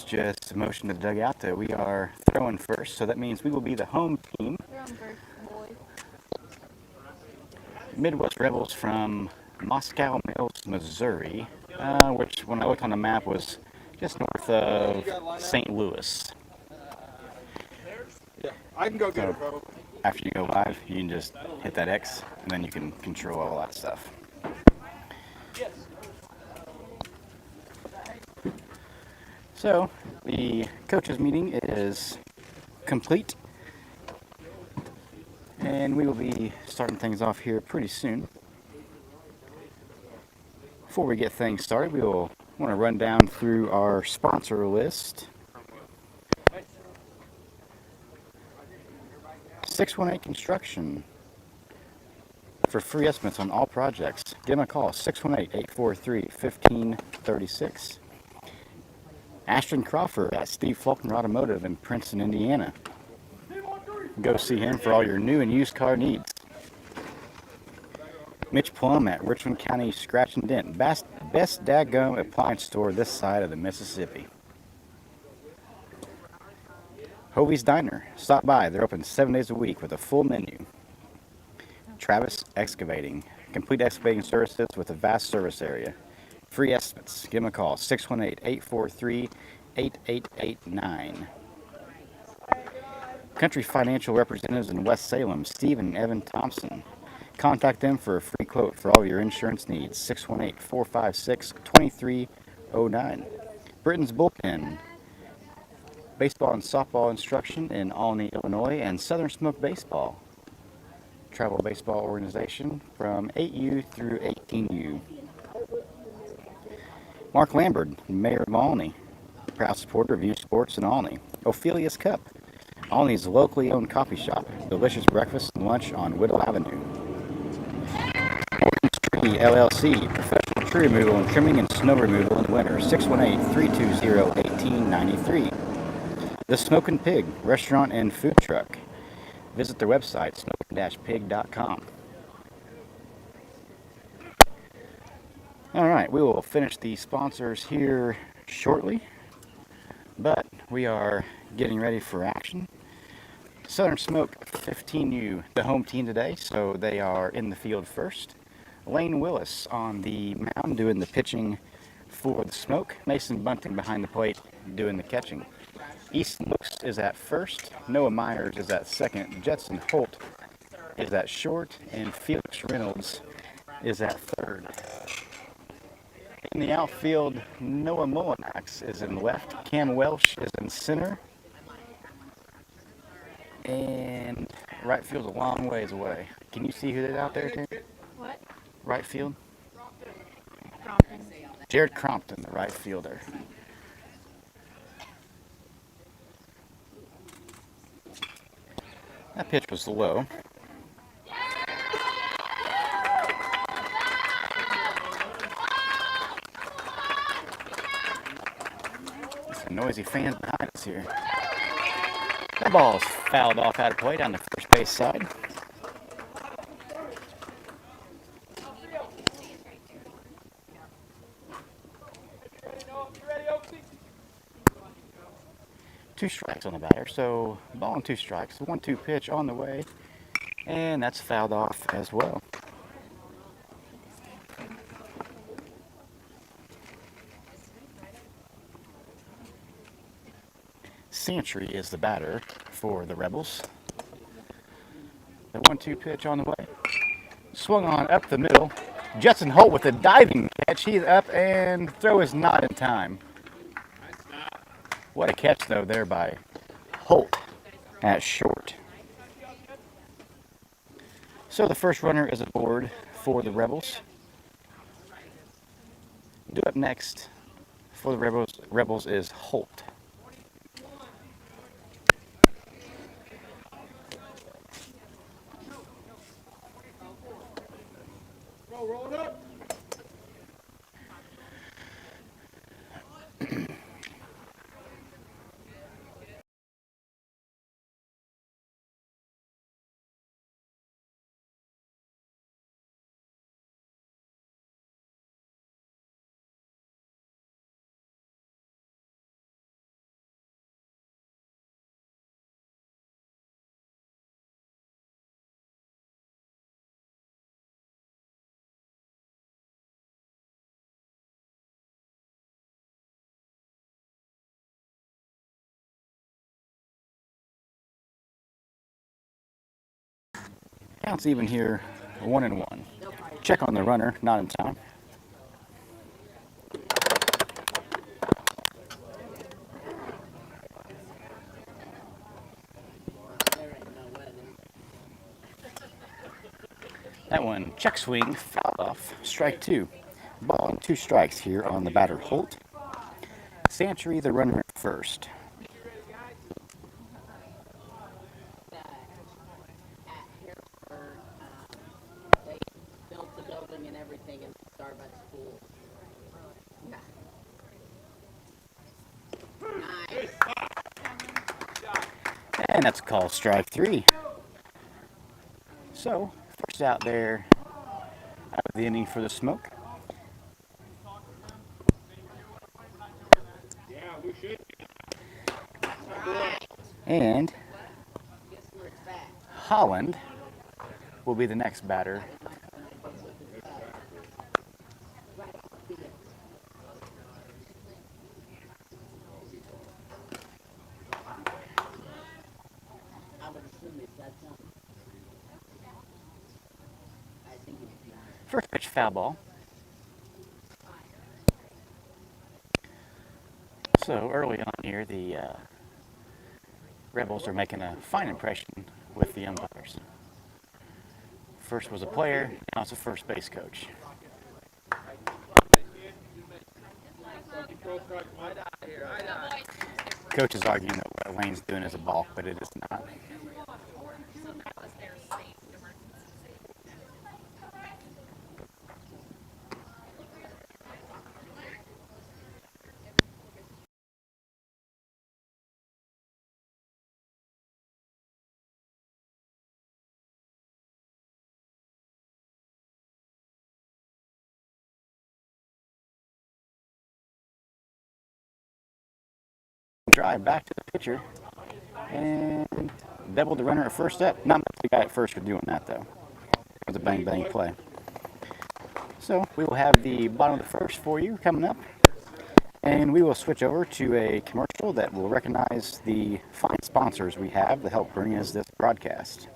just motioned to the dugout that we are throwing first, so that means we will be the home team. You're on first, boy. Midwest Rebels from Moscow Mills, Missouri, which when I looked on the map was just north of St. Louis. Yeah, I can go get it, So after you go live, you can just hit that X, and then you can control all that stuff. So the coaches meeting is complete, and we will be starting things off here pretty soon. Before we get things started, we will want to run down through our sponsor list. 618 Construction. For free estimates on all projects, give them a call, 618-843-1536. Ashton Crawford at Steve Faulkner Automotive in Princeton, Indiana. Go see him for all your new and used car needs. Mitch Plum at Richland County Scratch and Dent, best daggum appliance store this side of the Mississippi. Hovey's Diner, stop by, they're open 7 days a week with a full menu. Travis Excavating, complete excavating services with a vast service area. Free estimates, give them a call, 618-843-8889. Country Financial Representatives in West Salem, Steve and Evan Thompson. Contact them for a free quote for all your insurance needs, 618-456-2309. Britain's Bullpen, baseball and softball instruction in Albany, Illinois, and Southern Smoke Baseball. Travel baseball organization from 8U through 18U. Mark Lambert, Mayor of Albany, proud supporter of youth sports in Albany. Ophelia's Cup, Albany's locally owned coffee shop. Delicious breakfast and lunch on Whittle Avenue. Morton's Tree LLC, professional tree removal and trimming and snow removal in the winter. 618-320-1893. The Smokin' Pig, restaurant and food truck. Visit their website, smokin-pig.com. Alright, we will finish the sponsors here shortly, but we are getting ready for action. Southern Smoke 15U, the home team today, so they are in the field first. Lane Willis on the mound doing the pitching for the Smoke. Mason Bunting behind the plate doing the catching. Easton Looks is at first. Noah Myers is at second. Jetson Holt is at short. And Felix Reynolds is at third. In the outfield, Noah Mullinax is in left. Cam Welsh is in center. And right field's a long ways away. Can you see who is out there, Terry? What? Right field? Crompton. Jared Crompton, the right fielder. That pitch was low. Some noisy fans behind us here. That ball's fouled off out of play down the first base side. Two strikes on the batter, so ball and two strikes. 1-2 pitch on the way, and that's fouled off as well. Santry is the batter for the Rebels. The 1-2 pitch on the way. Swung on up the middle. Jetson Holt with a diving catch. He's up and throw is not in time. What a catch, though, there by Holt at short. So the first runner is aboard for the Rebels. Due up next for the Rebels is Holt. Roll it up. Counts even here, 1-1. Check on the runner, not in time. That one, check swing, fouled off, strike 2. Ball and 2 strikes here on the batter Holt. Santry, the runner at first. They built the building and everything in the Starbucks pool. Nice. And that's called strike 3. So, first out there out of the inning for the Smoke. Yeah, we should. And Guess where it's at? Holland will be the next batter. I would assume it's that something. I think it's First pitch foul ball. So early on here, the Rebels are making a fine impression with the umpires. First was a player, now it's a first base coach. Coach is arguing that what Lane's doing is a balk, but it is not. Drive back to the pitcher and doubled the runner at first up. Not much the guy at first for doing that though. It was a bang bang play. So we will have the bottom of the first for you coming up, and we will switch over to a commercial that will recognize the fine sponsors we have that help bring us this broadcast.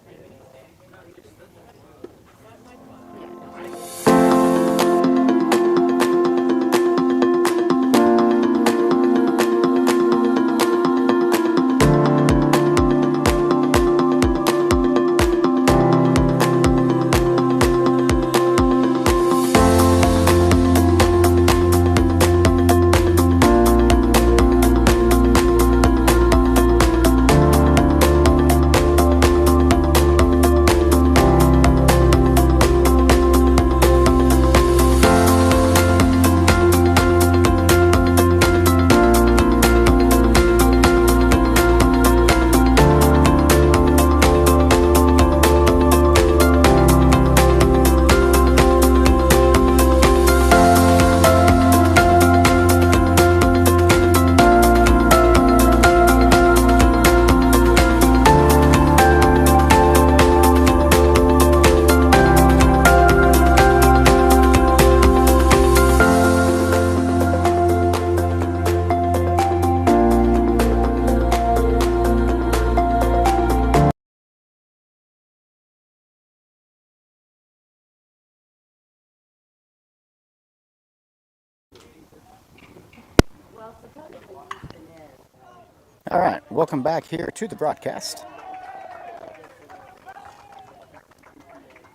All right, welcome back here to the broadcast.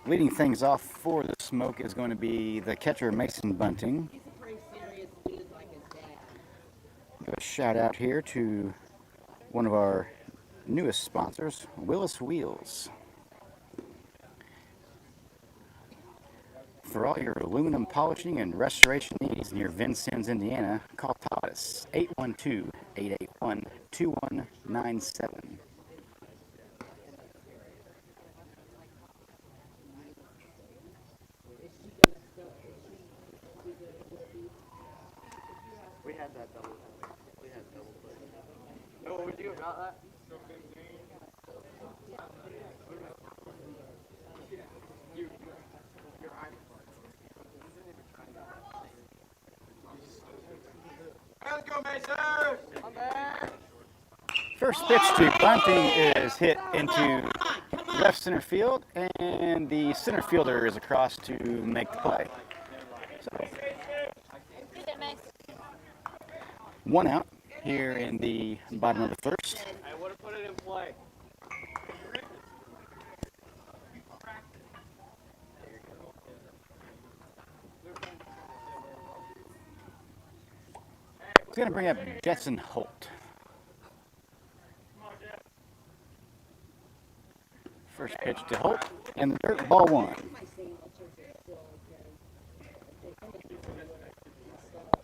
Leading things off for the Smoke is going to be the catcher Mason Bunting. He's a pretty serious dude like his dad. Give a shout out here to one of our newest sponsors, Willis Wheels. For all your aluminum polishing and restoration needs near Vincennes, Indiana, call Thomas 812-881-2197. We had that double. We had double play. Oh, what would you about that? Let's go, Mason! First pitch to Bunting is hit into left center field, and the center fielder is across to make the play. So, Get it, Mace. one out here in the bottom of the first. I would have put it in play. It's going to bring up Jetson Holt. First pitch to Holt, and the dirt, ball one. My sandwiches are still okay. They come in easily and stuff.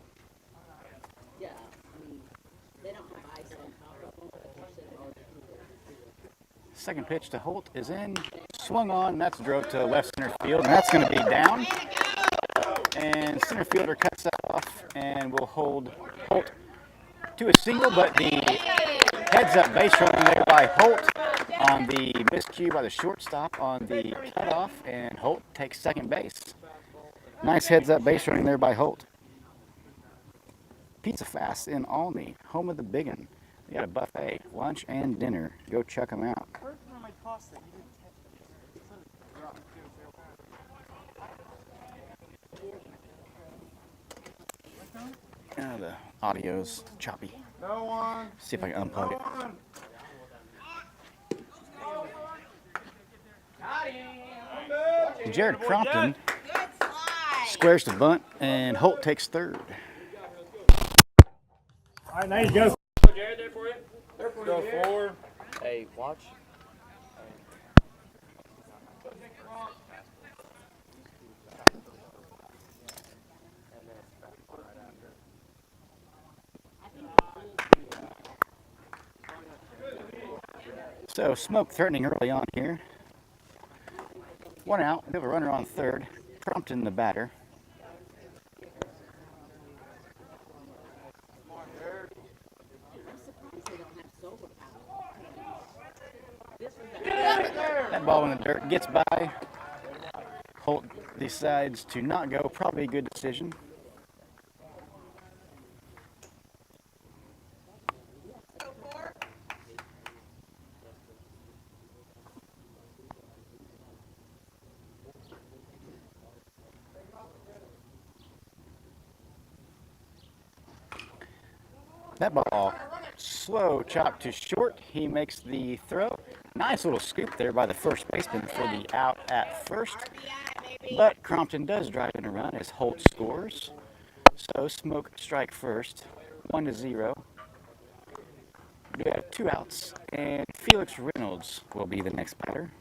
Yeah, I mean, they don't have ice on top of them, but they're sitting on the Second pitch to Holt is in, swung on, that's drove to left center field, and that's going to be down. And center fielder cuts that off and will hold Holt to a single, but the heads up base running there by Holt on the miscue by the shortstop on the cutoff, and Holt takes second base. Nice heads up base running there by Holt. Pizza Fast in Alney, home of the Biggin. They got a buffet, lunch and dinner. Go check them out. First time I tossed it, you didn't catch it. The audio's choppy. No one. See if I can unplug it. One. Jared Crompton squares the bunt, and Holt takes third. All right, now you go. Jared, there for you. There for Go you. forward. Hey, watch. So smoke threatening early on here. One out. We have a runner on third. Crompton the batter. I'm surprised they don't have solar power. This was That ball in the dirt gets by. Holt decides to not go. Probably a good decision. That ball, slow chop to short. He makes the throw. Nice little scoop there by the first baseman for the out at first. But Crompton does drive in a run as Holt scores. So Smoke strike first, 1-0. We have two outs, and Felix Reynolds will be the next batter.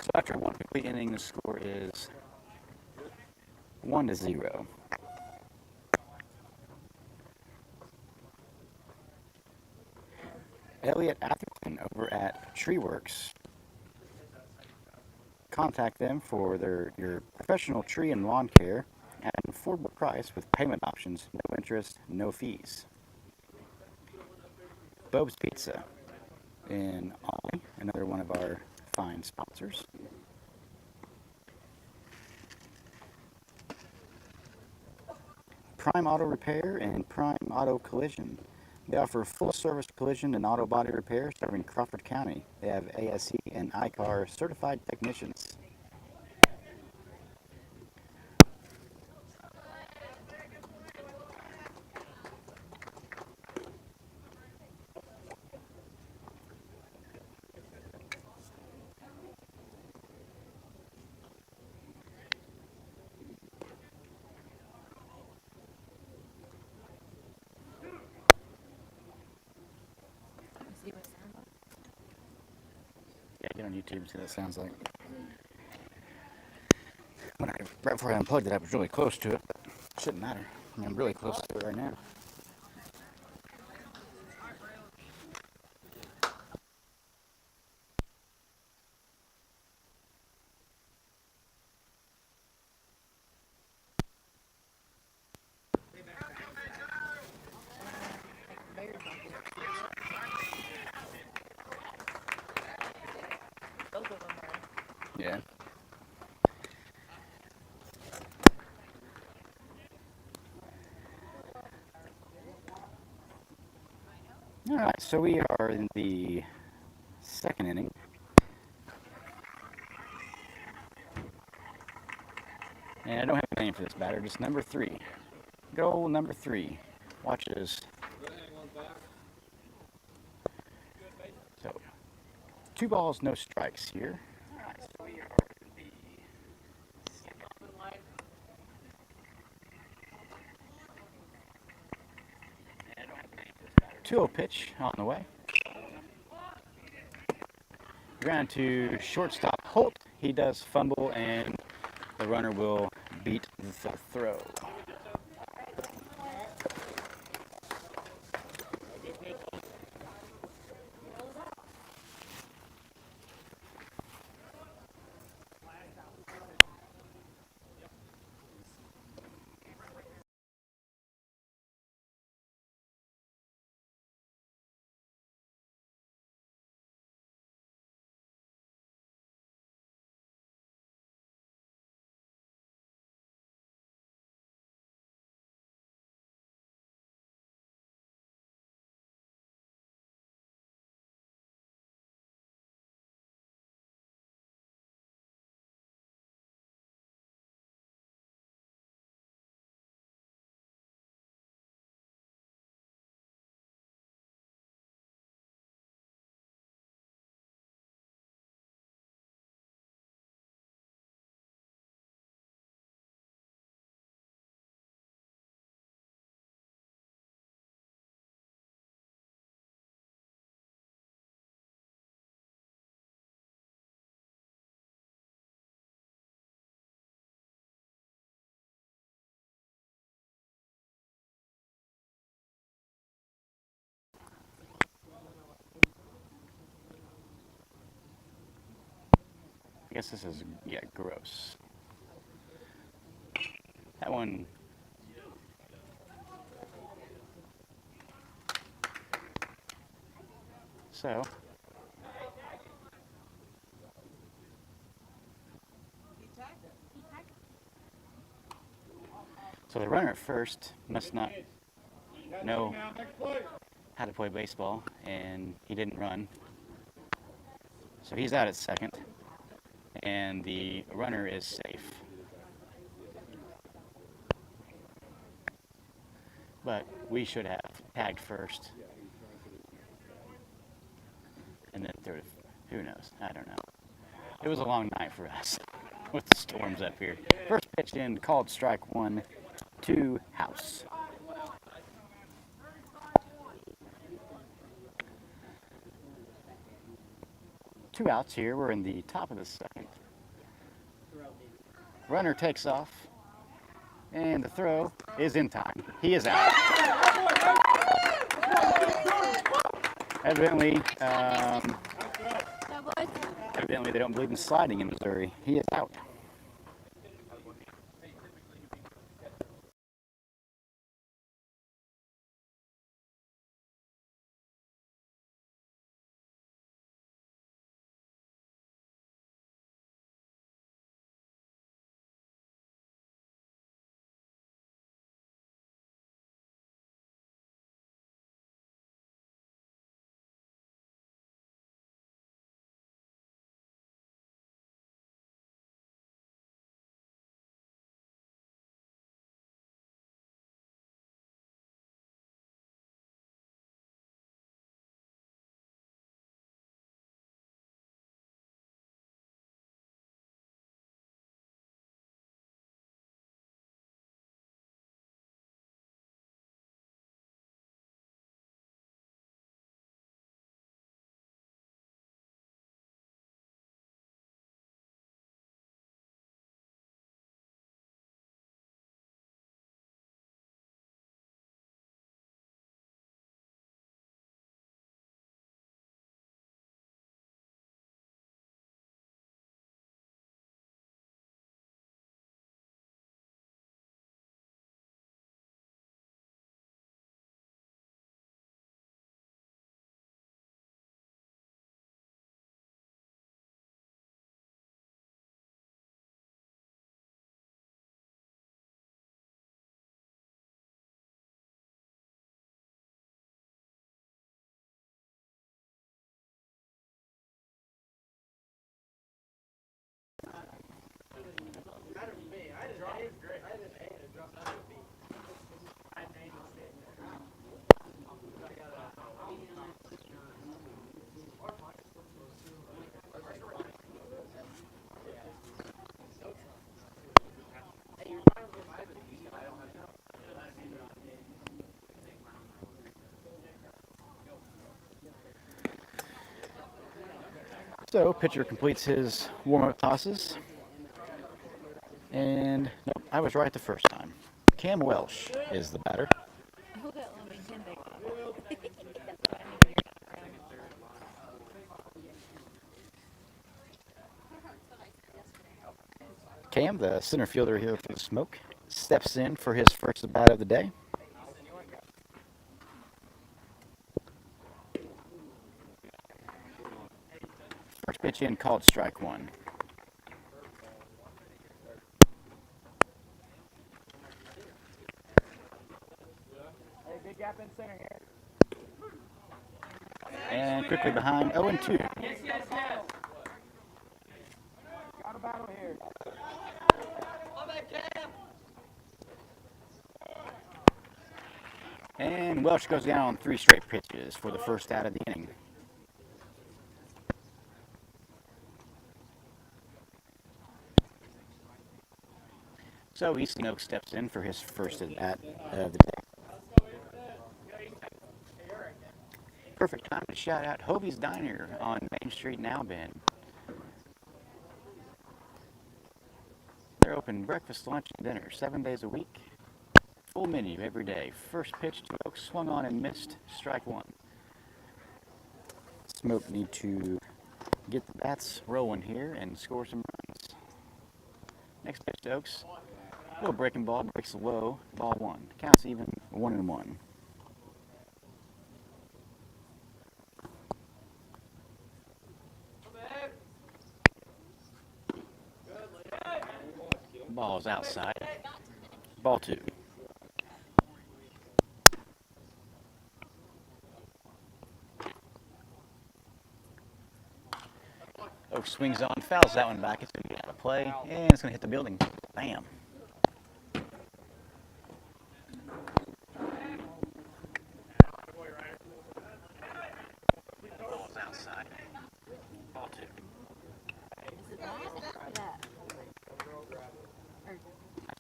So after one complete inning, the score is 1-0. Elliot Atherton over at TreeWorks. Contact them for your professional tree and lawn care at an affordable price with payment options, no interest, no fees. Bob's Pizza in Ollie, another one of our fine sponsors. Prime Auto Repair and Prime Auto Collision. They offer full-service collision and auto body repair serving Crawford County. They have ASE and ICAR certified technicians. YouTube and see what that sounds like. Right before I unplugged it, I was really close to it, but it shouldn't matter. I mean, I'm really close to it right now. Both of them are. Yeah. All right, so we are in the second inning. And I don't have a name for this batter, just number 3. Good old number 3. Watch this. So, 2 balls, no strikes here. All right, so we are in the second. 2-0 pitch on the way. Ground to shortstop Holt. He does fumble, and the runner will beat the throw. I guess this is, yeah, gross. That one. So the runner at first must not know how to play baseball, and he didn't run. So he's out at second, and the runner is safe. But we should have tagged first, and then third. Who knows? I don't know. It was a long night for us with the storms up here. First pitch in, called strike 1 to House. Two outs here. We're in the top of the second. Runner takes off, and the throw is in time. He is out. Evidently, evidently they don't believe in sliding in Missouri. He is out. So pitcher completes his warm-up tosses. And nope, I was right the first time. Cam Welsh is the batter. Cam, the center fielder here for the Smoke, steps in for his first at bat of the day. First pitch in, called strike one. Hey, big gap in center here. And quickly behind, 0-2. Yes, yes, yes. Got a battle here. And Welsh goes down on 3 straight pitches for the first out of the inning. So Easton Oak steps in for his first at bat of the day. Perfect time to shout out Hobie's Diner on Main Street in Albin. They're open breakfast, lunch, and dinner 7 days a week. Full menu every day. First pitch to Oak, swung on and missed, strike one. Smoke need to get the bats rolling here and score some runs. Next pitch to Oaks. Little breaking ball, breaks low, ball one. Counts even 1-1. Ball's outside. Ball 2. Oak swings on, fouls that one back. It's going to get out of play, and it's going to hit the building. Bam. Ball's outside. Ball 2.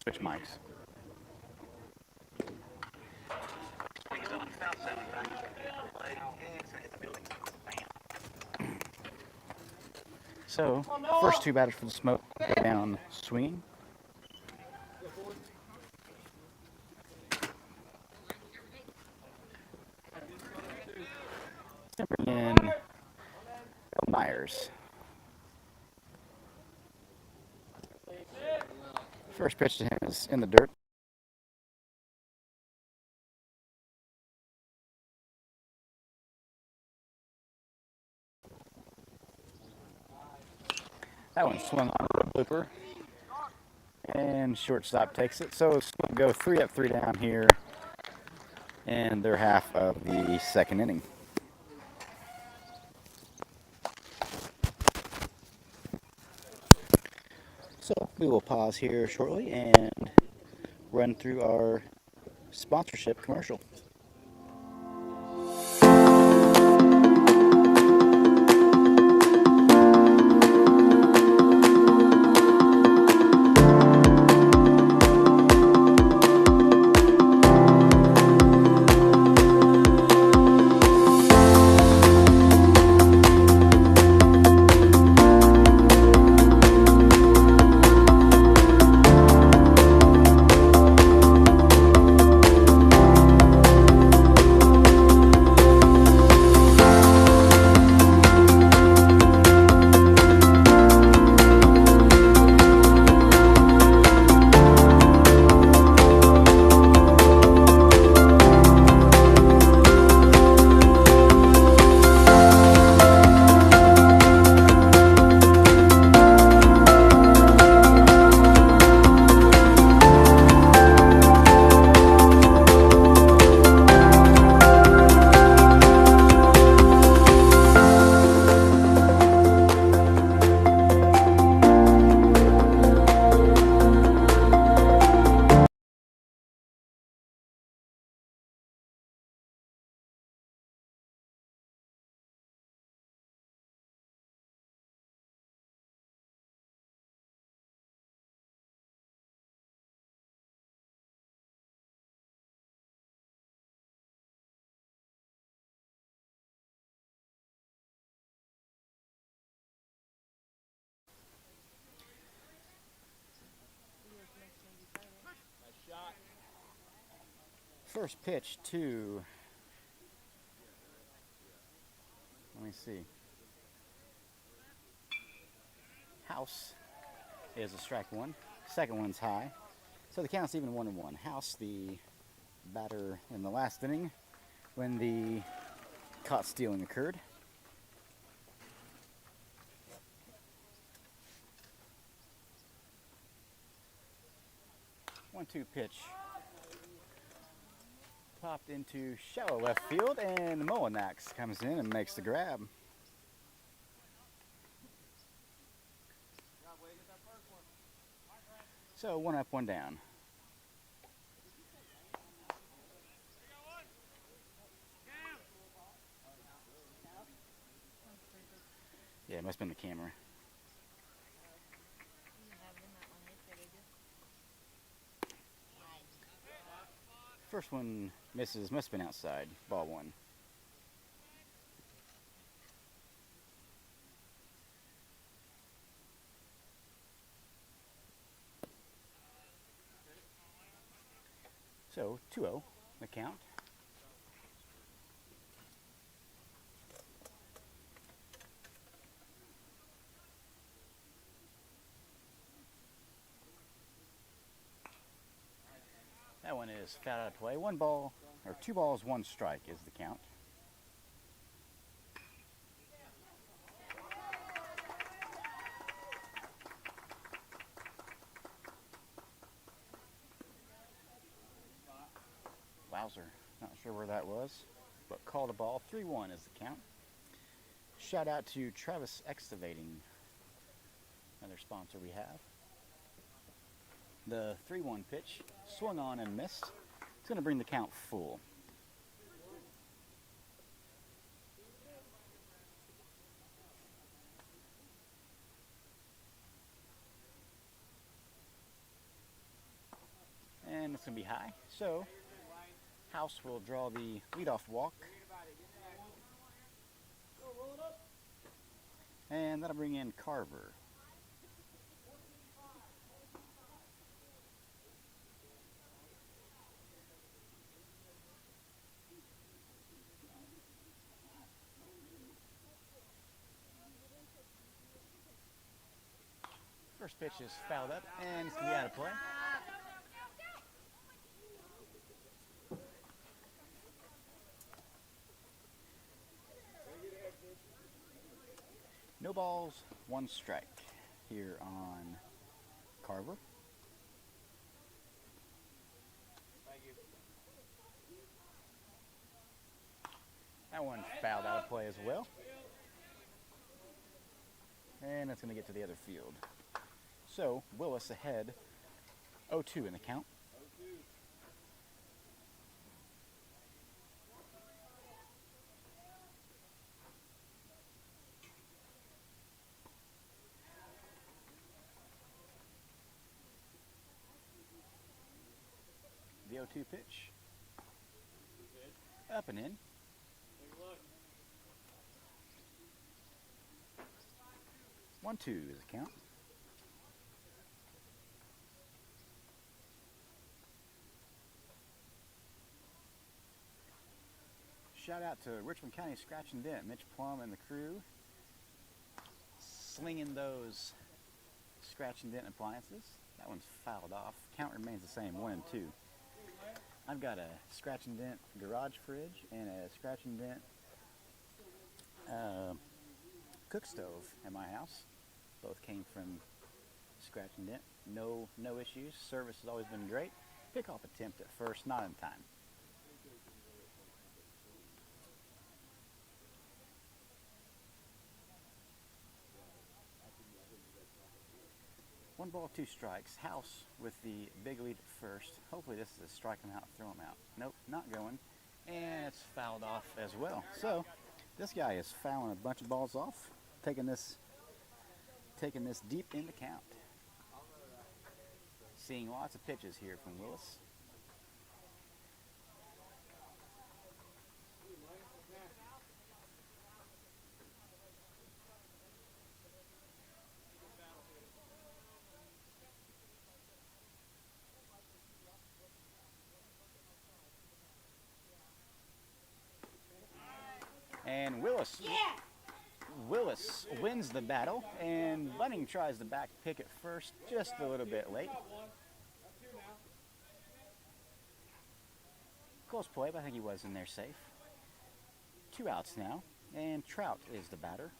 Switch mics. Swings on, fouls that one back. It's going to get out of play, and it's going to hit the building. Bam. So, first 2 batters for the Smoke go down swinging. Bring in Bill Myers. First pitch to him is in the dirt. That one swung on a blooper. And shortstop takes it. So it's going to go 3 up, 3 down here. And they're half of the second inning. So we will pause here shortly and run through our sponsorship commercial. First pitch to, let me see, House is a strike one. Second one's high. So the count's even 1-1. House, the batter in the last inning when the caught stealing occurred. One-two pitch. Popped into shallow left field, and Mullinax comes in and makes the grab. So 1 up, 1 down. Yeah, it must have been the camera. First one misses, must have been outside. Ball 1. So 2-0 the count. That one is fouled out of play. 1 ball, or 2 balls, 1 strike is the count. Wowzer, not sure where that was, but called a ball. 3-1 is the count. Shout out to Travis Excavating, another sponsor we have. The 3-1 pitch swung on and missed. It's going to bring the count full. And it's going to be high. So House will draw the leadoff walk. And that'll bring in Carver. First pitch is fouled up and it's going to be out of play. No balls, 1 strike here on Carver. That one fouled out of play as well. And it's going to get to the other field. So Willis ahead 0-2 in the count. The 0-2 pitch. Up and in. 1-2 is the count. Shout out to Richmond County Scratch and Dent, Mitch Plum and the crew, slinging those scratch and dent appliances. That one's fouled off. Count remains the same, 1-2. I've got a scratch and dent garage fridge and a scratch and dent cook stove at my house. Both came from scratch and dent. No issues. Service has always been great. Pickoff attempt at first, not in time. One ball, 2 strikes. House with the big lead at first. Hopefully this is a strike him out, throw him out. Nope, not going. And it's fouled off as well. So this guy is fouling a bunch of balls off, taking this deep in the count. Seeing lots of pitches here from Willis. And Willis wins the battle, and Bunning tries to back pick it first, just a little bit late. Close play, but I think he was in there safe. 2 outs now, and Trout is the batter.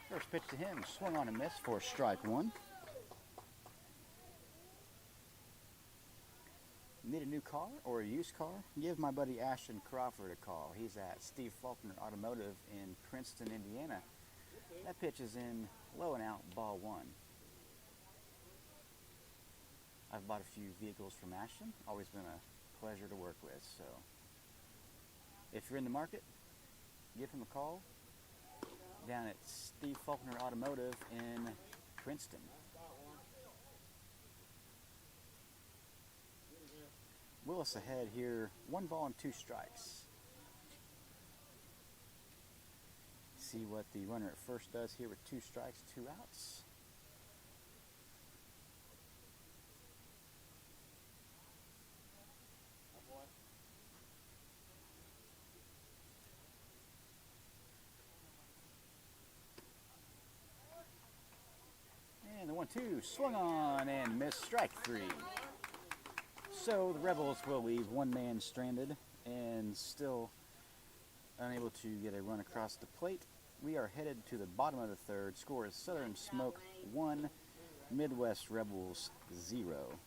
First pitch to him, swung on and miss for strike 1. Need a new car or a used car? Give my buddy Ashton Crawford a call. He's at Steve Faulkner Automotive in Princeton, Indiana. That pitch is in low and out, ball 1. I've bought a few vehicles from Ashton. Always been a pleasure to work with. So if you're in the market, give him a call down at Steve Faulkner Automotive in Princeton. Willis ahead here, 1 ball and 2 strikes. See what the runner at first does here with 2 strikes, 2 outs. And the 1-2 swung on and missed, strike 3. So the Rebels will leave 1 man stranded and still unable to get a run across the plate. We are headed to the bottom of the 3rd. Score is Southern Smoke 1, Midwest Rebels 0.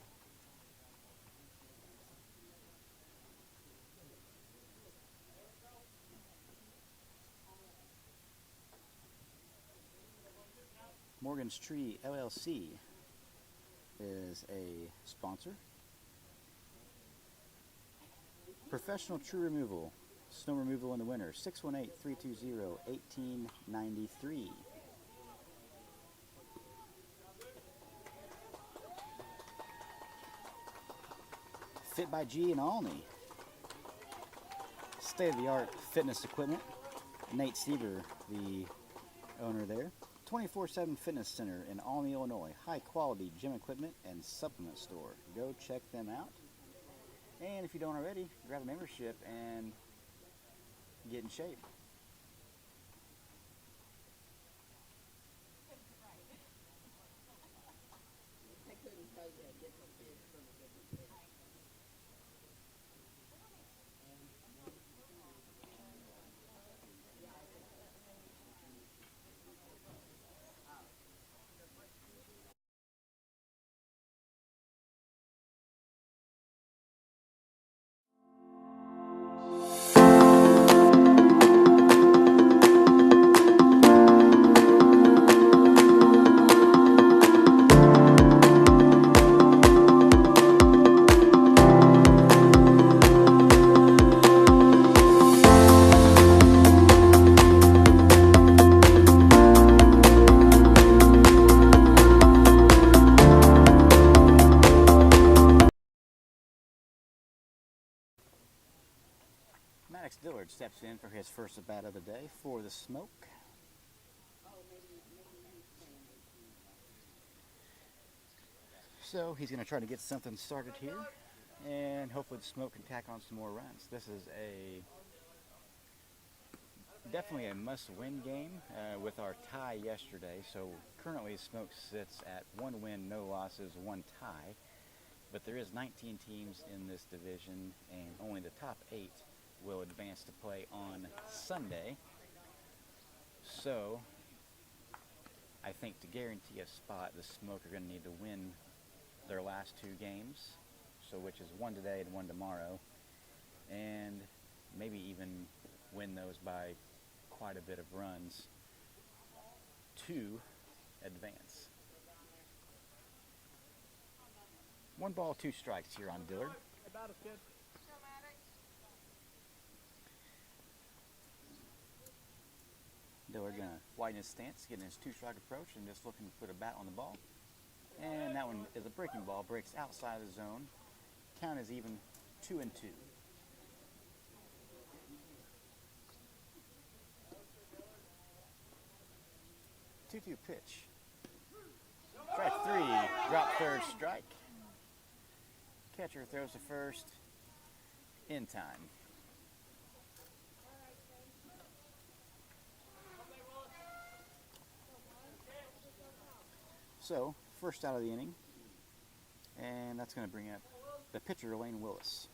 Morgan's Tree LLC is a sponsor. Professional Tree Removal, snow removal in the winter, 618-320-1893. Fit by G in Alney. State-of-the-art fitness equipment. Nate Seaver, the owner there. 24/7 Fitness Center in Alney, Illinois. High-quality gym equipment and supplement store. Go check them out. And if you don't already, grab a membership and get in shape. I couldn't tell you a different fish from a different fish. Maddox Dillard steps in for his first at bat of the day for the Smoke. So he's going to try to get something started here, and hopefully the Smoke can tack on some more runs. This is definitely a must-win game with our tie yesterday. So currently Smoke sits at 1 win, no losses, 1 tie. But there is 19 teams in this division, and only the top 8 will advance to play on Sunday. So I think to guarantee a spot, the Smoke are going to need to win their last 2 games, so which is 1 today and 1 tomorrow, and maybe even win those by quite a bit of runs to advance. 1 ball, 2 strikes here on Dillard. Dillard gonna widen his stance, getting his 2-strike approach, and just looking to put a bat on the ball. And that one is a breaking ball, breaks outside of the zone. Count is even 2-2. 2-2 pitch. Strike three, drop third strike. Catcher throws to first in time. So, first out of the inning, and that's going to bring up the pitcher, Lane Willis.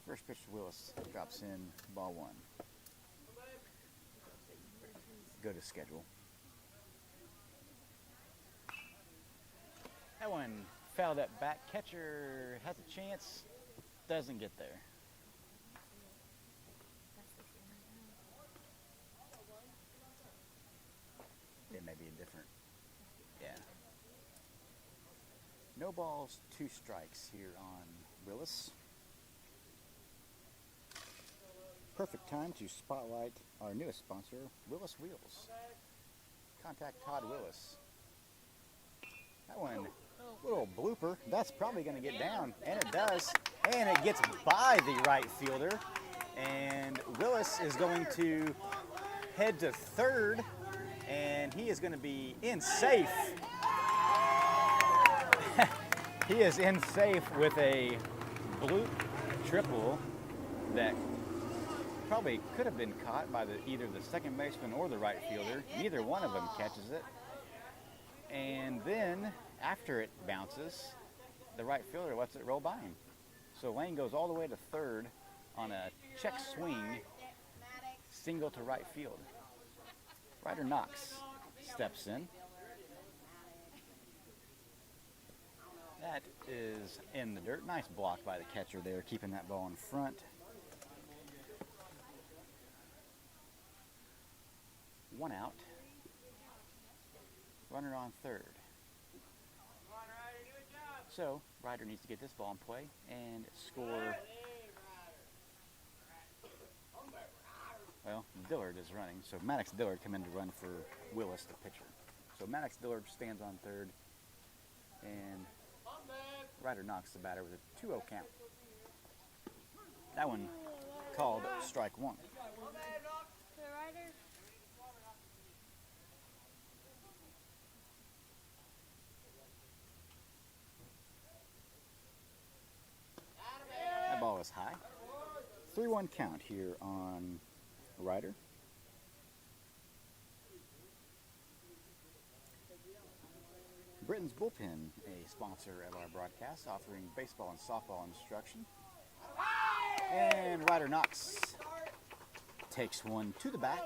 First pitch to Willis drops in ball one. Go to schedule. That one fouled up back. Catcher has a chance, doesn't get there. It may be a different, yeah. No balls, 2 strikes here on Willis. Perfect time to spotlight our newest sponsor, Willis Wheels. Contact Todd Willis. That one, little blooper, that's probably going to get down, and it does. And it gets by the right fielder. And Willis is going to head to third, and he is going to be in safe. He is in safe with a bloop triple that probably could have been caught by either the second baseman or the right fielder. Neither one of them catches it. And then, after it bounces, the right fielder lets it roll by him. So Lane goes all the way to third on a check swing, single to right field. Ryder Knox steps in. That is in the dirt. Nice block by the catcher there, keeping that ball in front. One out. Runner on third. So, Ryder needs to get this ball in play and score. Well, Dillard is running, so Maddox Dillard come in to run for Willis, the pitcher. So Maddox Dillard stands on third, and Ryder Knox the batter with a 2-0 count. That one called strike one. That ball is high. 3-1 count here on Ryder. Britain's Bullpen, a sponsor of our broadcast, offering baseball and softball instruction. And Ryder Knox takes one to the back,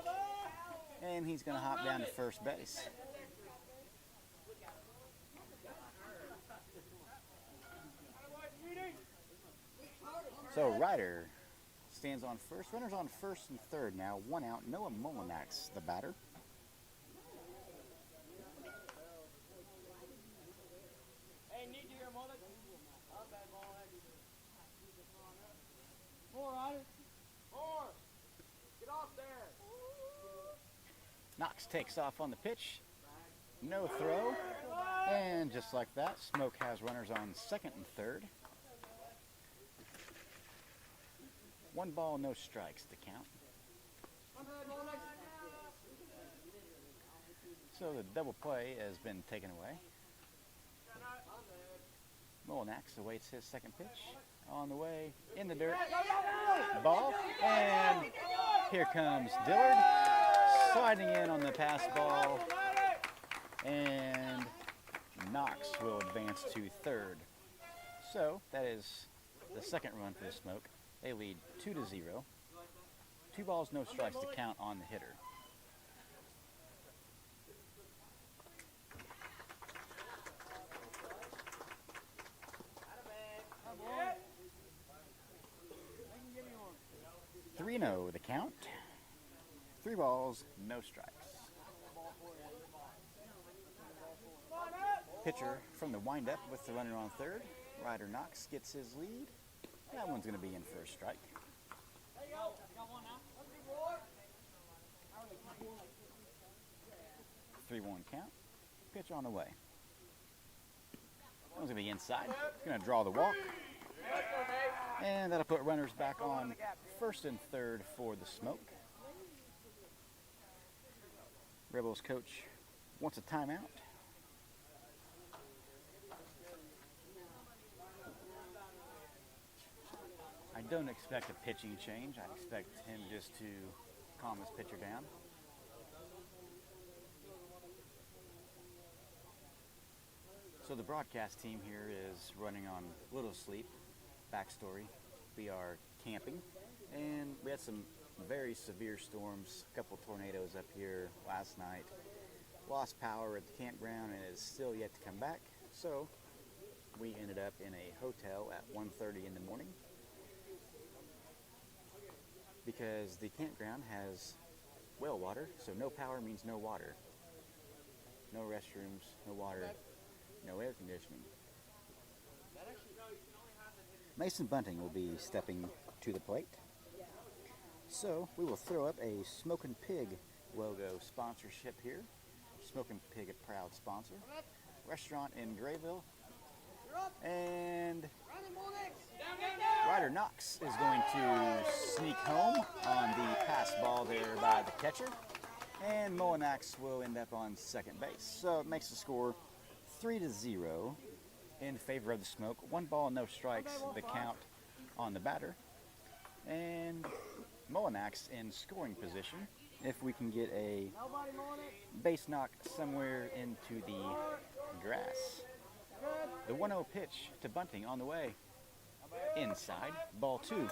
and he's going to hop down to first base. So Ryder stands on first. Runners on first and third now. 1 out. Noah Molinax, the batter. Knox takes off on the pitch. No throw. And just like that, Smoke has runners on second and third. 1 ball, no strikes to count. So the double play has been taken away. Molinax awaits his second pitch. On the way, in the dirt. Ball, and here comes Dillard, sliding in on the pass ball, and Knox will advance to third. So that is the second run for the Smoke. They lead 2-0. 2 balls, no strikes to count on the hitter. The count. 3 balls, no strikes. Pitcher from the windup with the runner on third. Ryder Knox gets his lead. That one's going to be in for a strike. 3-1 count. Pitch on the way. One's gonna be inside. Gonna draw the walk. And that'll put runners back on first and third for the Smoke. Rebels coach wants a timeout. I don't expect a pitching change. I expect him just to calm his pitcher down. So the broadcast team here is running on little sleep. Backstory, we are camping, and we had some very severe storms, a couple tornadoes up here last night. Lost power at the campground and is still yet to come back. So we ended up in a hotel at 1:30 in the morning because the campground has well water, so no power means no water. No restrooms, no water, no air conditioning. Mason Bunting will be stepping to the plate. So we will throw up a Smokin' Pig logo sponsorship here. Smokin' Pig, a proud sponsor. Restaurant in Grayville. And Ryder Knox is going to sneak home on the pass ball there by the catcher. And Molinax will end up on second base. So it makes the score 3-0 in favor of the Smoke. 1 ball, no strikes, the count on the batter. And Molinax in scoring position. If we can get a base knock somewhere into the grass. The 1-0 pitch to Bunting on the way. Inside, ball 2.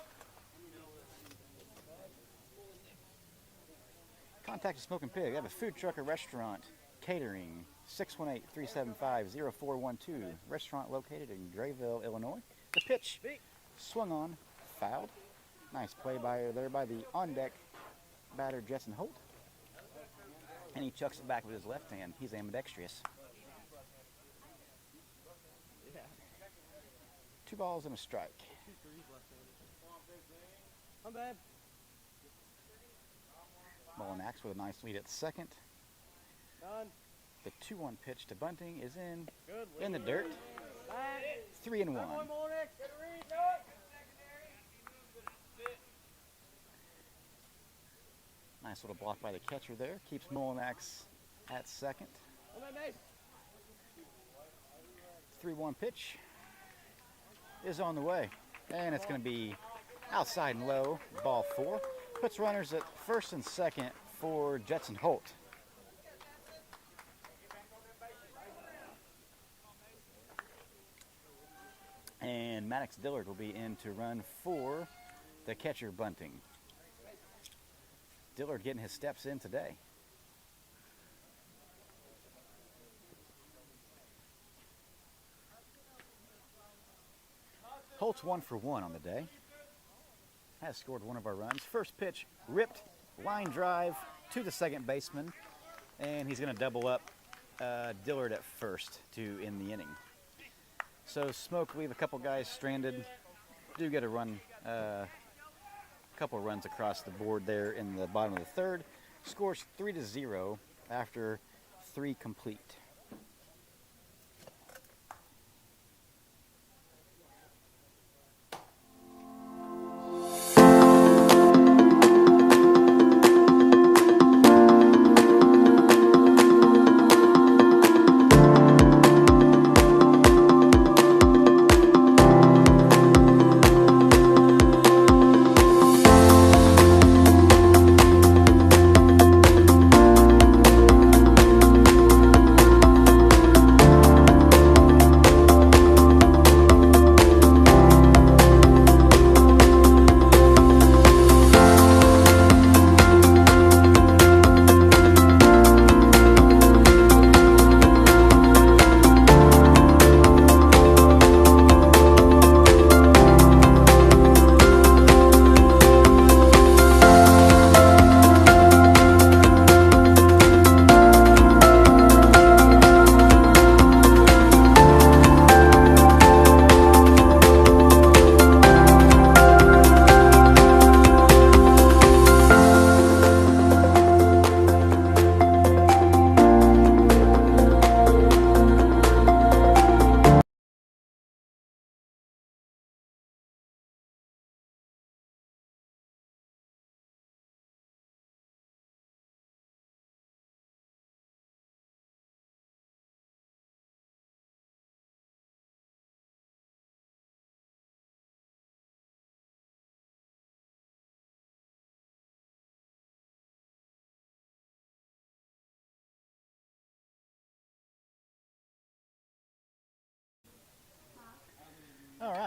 Contact the Smokin' Pig. They have a food truck or restaurant, catering, 618-375-0412. Restaurant located in Grayville, Illinois. The pitch swung on, fouled. Nice play by the on-deck batter, Jetson Holt. And he chucks it back with his left hand. He's ambidextrous. 2 balls and a strike. I'm bad. Molinax with a nice lead at second. Done. The 2-1 pitch to Bunting is Good. in the dirt. 3-1. Nice little block by the catcher there. Keeps Molinax at second. 3-1 pitch is on the way. And it's going to be outside and low, ball 4. Puts runners at first and second for Jetson Holt. And Maddox Dillard will be in to run for the catcher, Bunting. Dillard getting his steps in today. Holt's 1 for 1 on the day. Has scored one of our runs. First pitch ripped, line drive to the second baseman, and he's going to double up Dillard at first to end the inning. So Smoke leave a couple guys stranded. Do get a run, couple runs across the board there in the bottom of the third. Scores 3-0 after 3 complete.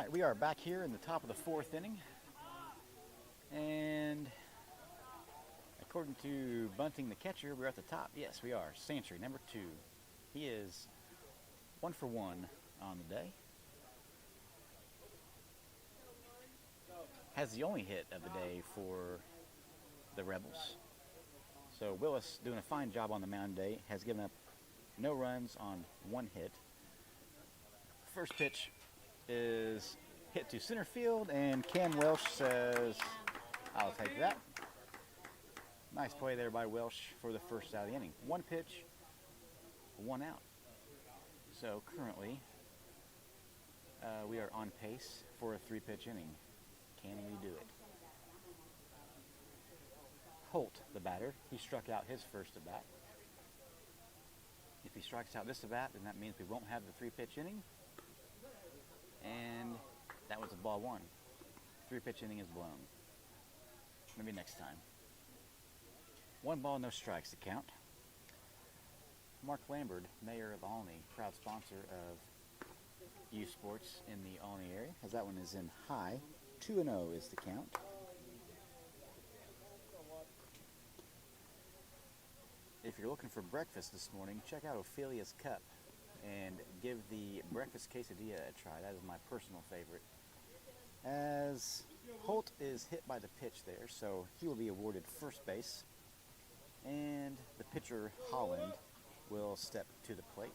right, we are back here in the top of the 4th inning. And according to Bunting, the catcher, we're at the top. Yes, we are. Santry, number 2. He is 1 for 1 on the day. Has the only hit of the day for the Rebels. So Willis, doing a fine job on the mound today, has given up no runs on 1 hit. First pitch is hit to center field, and Cam Welsh says, "I'll take that." Nice play there by Welsh for the first out of the inning. 1 pitch, 1 out. So currently, we are on pace for a 3-pitch inning. Can we do it? Holt, the batter, he struck out his first at bat. If he strikes out this at bat, then that means we won't have the 3-pitch inning. And that was a ball 1. 3-pitch inning is blown. Maybe next time. 1 ball, no strikes to count. Mark Lambert, mayor of Olney, proud sponsor of youth sports in the Olney area, as that one is in high. 2-0 is the count. If you're looking for breakfast this morning, check out Ophelia's Cup and give the breakfast quesadilla a try. That is my personal favorite. As Holt is hit by the pitch there, so he will be awarded first base. And the pitcher, Holland, will step to the plate.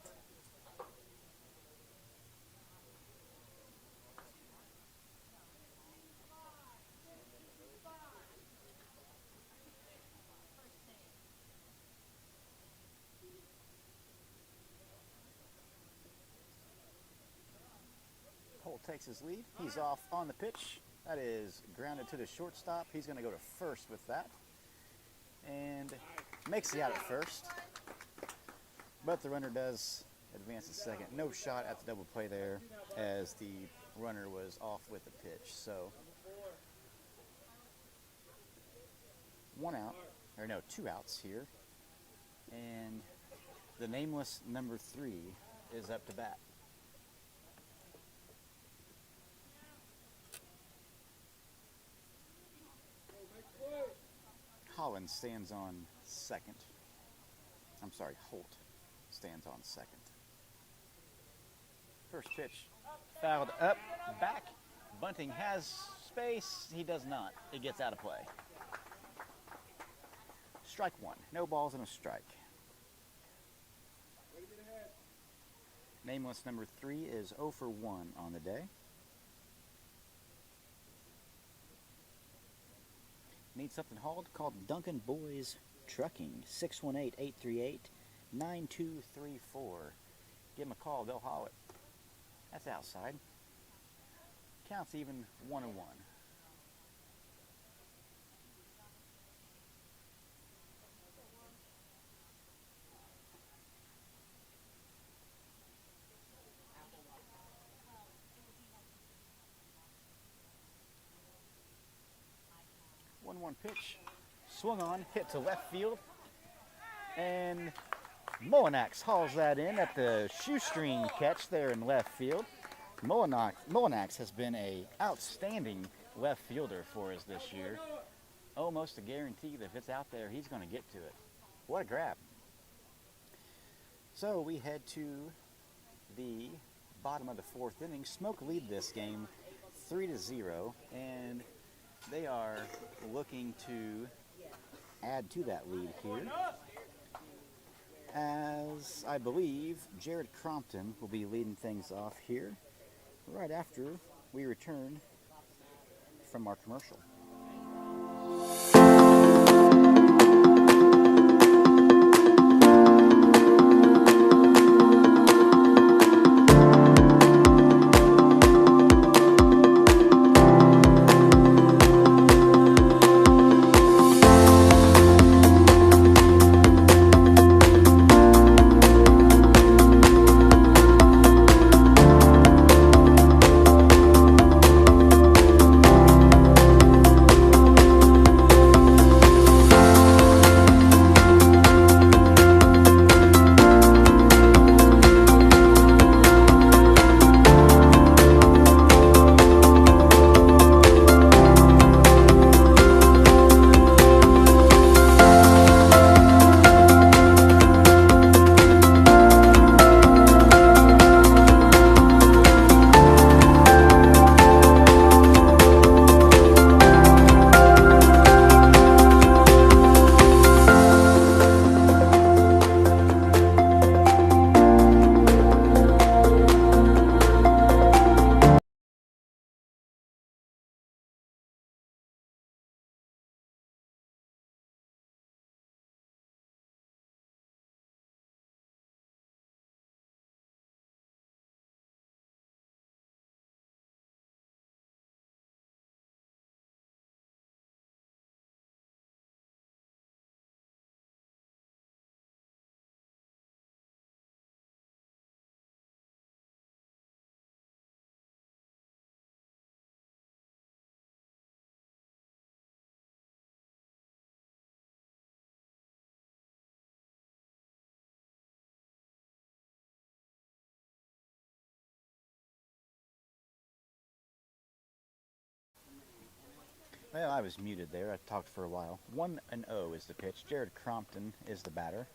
Holt takes his lead. He's off on the pitch. That is grounded to the shortstop. He's going to go to first with that. And makes the out at first. But the runner does advance to second. No shot at the double play there as the runner was off with the pitch. So 1 out, or no, 2 outs here. And the nameless number 3 is up to bat. Holland stands on second. I'm sorry, Holt stands on second. First pitch fouled up, back. Bunting has space. He does not. It gets out of play. Strike 1. No balls and a strike. Nameless number 3 is 0 for 1 on the day. Need something hauled? Call Duncan Boys Trucking, 618-838-9234. Give them a call, they'll haul it. That's outside. Counts even 1-1. One pitch, swung on, hit to left field, and Mullinax hauls that in at the shoestring catch there in left field. Mullinax has been an outstanding left fielder for us this year. Almost a guarantee that if it's out there, he's going to get to it. What a grab. So we head to the bottom of the 4th inning. Smoke lead this game 3-0, and they are looking to add to that lead here, as I believe Jared Crompton will be leading things off here right after we return from our commercial. Well, I was muted there. I talked for a while. 1-0 is the pitch. Jared Crompton is the batter.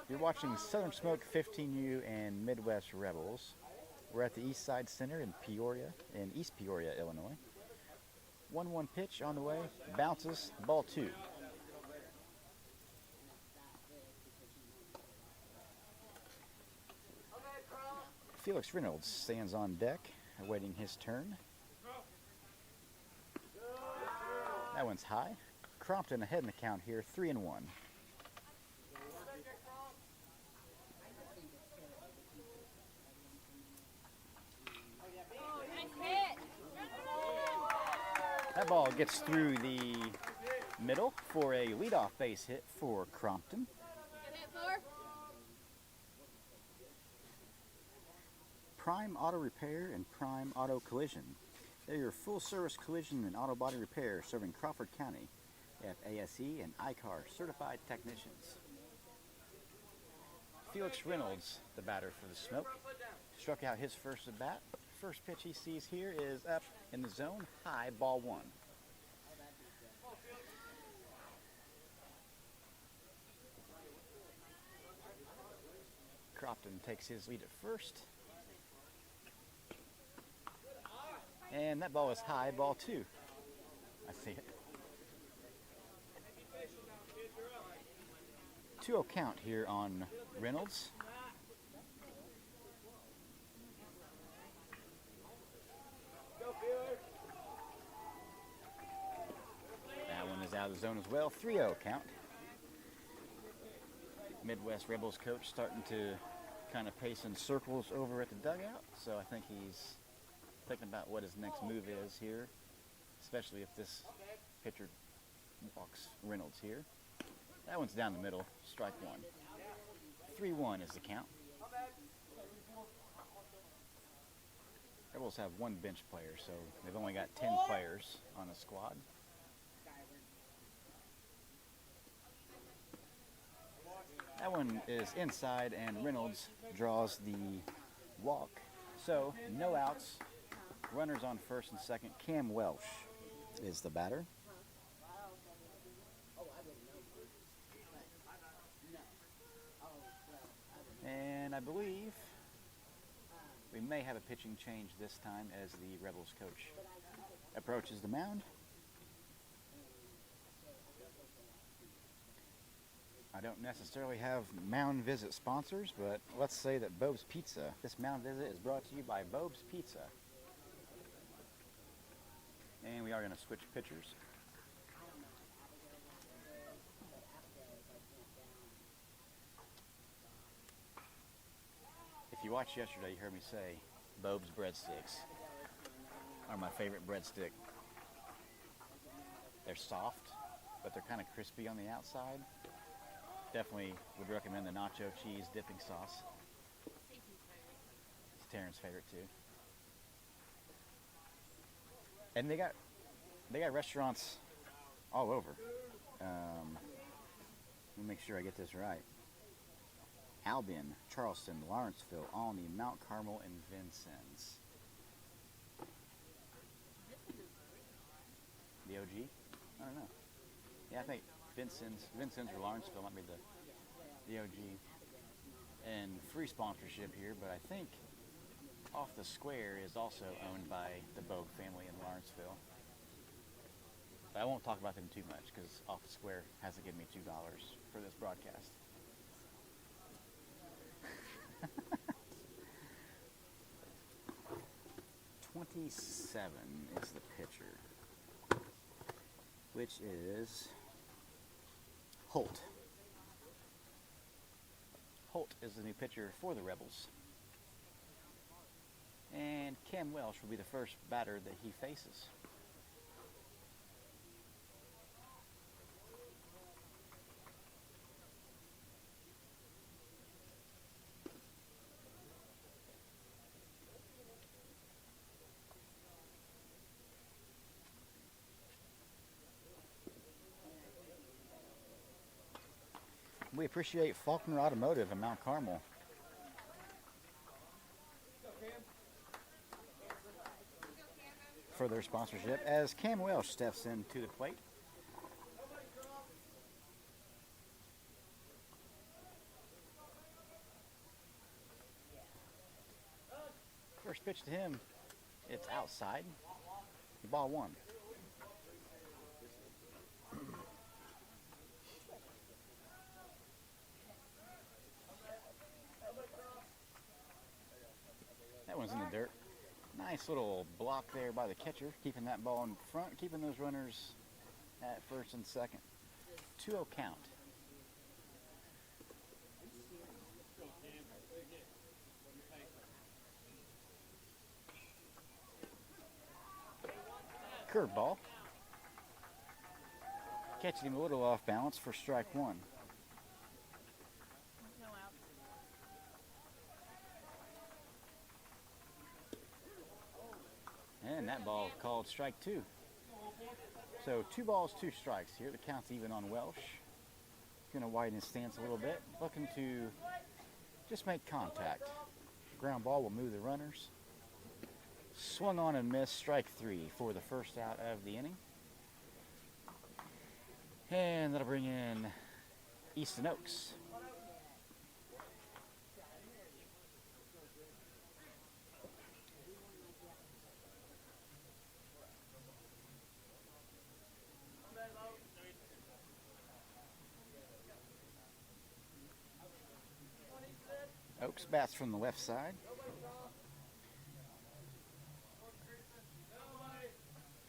You're watching Southern Smoke 15U and Midwest Rebels. We're at the East Side Center in Peoria, in East Peoria, Illinois. 1-1 pitch on the way. Bounces. Ball 2. Felix Reynolds stands on deck, awaiting his turn. That one's high. Crompton ahead in the count here, 3-1. Nice hit. That ball gets through the middle for a leadoff base hit for Crompton. Good hit, Thor. Prime Auto Repair and Prime Auto Collision. They're your full-service collision and auto body repair serving Crawford County. They have ASE and ICAR certified technicians. Felix Reynolds, the batter for the Smoke, struck out his first at bat. First pitch he sees here is up in the zone, high, ball 1. Crompton takes his lead at first. And that ball is high, ball 2. I see it. 2-0 count here on Reynolds. That one is out of the zone as well. 3-0 count. Midwest Rebels coach starting to kind of pace in circles over at the dugout. So I think he's thinking about what his next move is here, especially if this pitcher walks Reynolds here. That one's down the middle, strike 1. 3-1 is the count. Rebels have 1 bench player, so they've only got 10 players on the squad. That one is inside, and Reynolds draws the walk. So, no outs. Runners on first and second. Cam Welsh is the batter. And I believe we may have a pitching change this time as the Rebels coach approaches the mound. I don't necessarily have mound visit sponsors, but let's say that Bob's Pizza. This mound visit is brought to you by Bob's Pizza. And we are going to switch pitchers. If you watched yesterday, you heard me say Bob's breadsticks are my favorite breadstick. They're soft, but they're kind of crispy on the outside. Definitely would recommend the nacho cheese dipping sauce. It's Taryn's favorite too. And they got restaurants all over. Let me make sure I get this right. Albion, Charleston, Lawrenceville, Alney, Mount Carmel, and Vincennes. The OG? I don't know. Yeah, I think Vincennes or Lawrenceville might be the OG. And free sponsorship here, but I think Off the Square is also owned by the Bogue family in Lawrenceville. But I won't talk about them too much because Off the Square hasn't given me $2 for this broadcast. $27 is the pitcher, which is Holt. Holt is the new pitcher for the Rebels. And Cam Welsh will be the first batter that he faces. We appreciate Faulkner Automotive in Mount Carmel. for their sponsorship as Cam Welsh steps into the plate. First pitch to him, it's outside. Ball one. That one's in the dirt. Nice little block there by the catcher, keeping that ball in front, keeping those runners at first and second. 2-0 count. Curveball. Catching him a little off balance for strike one. No out. And that ball called strike two. So 2 balls, 2 strikes here. The count's even on Welsh. Going to widen his stance a little bit. Looking to just make contact. Ground ball will move the runners. Swung on and missed, strike 3 for the first out of the inning. And that'll bring in Easton Oaks. Oaks bats from the left side.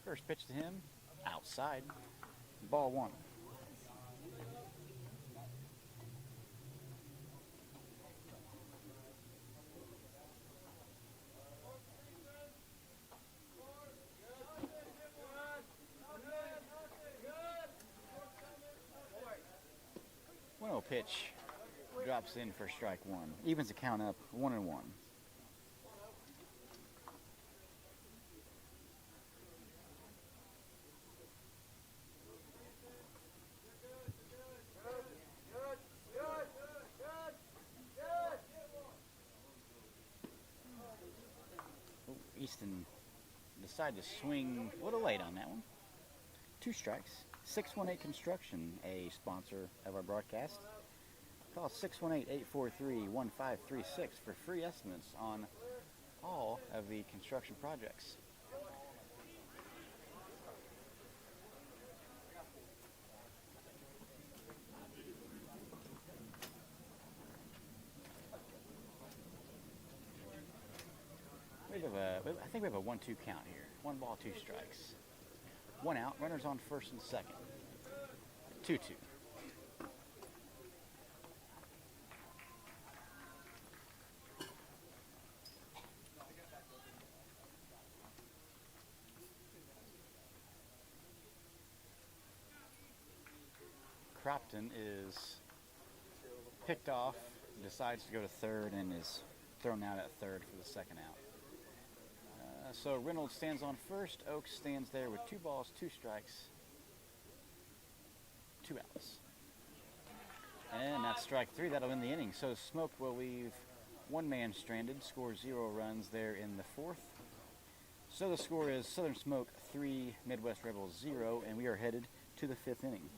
First pitch to him, outside, ball one. One-oh pitch drops in for strike one. Evens the count up 1-1. Easton decided to swing a little late on that one. 2 strikes. 618 Construction, a sponsor of our broadcast. Call 618-843-1536 for free estimates on all of the construction projects. I think we have a 1-2 count here. 1 ball, 2 strikes. 1 out, runners on first and second. 2-2. Cropton is picked off, decides to go to third, and is thrown out at third for the second out. So Reynolds stands on first. Oaks stands there with 2 balls, 2 strikes, 2 outs. And that's strike 3. That'll end the inning. So Smoke will leave 1 man stranded, scores 0 runs there in the 4th. So the score is Southern Smoke 3, Midwest Rebels 0, and we are headed to the 5th inning.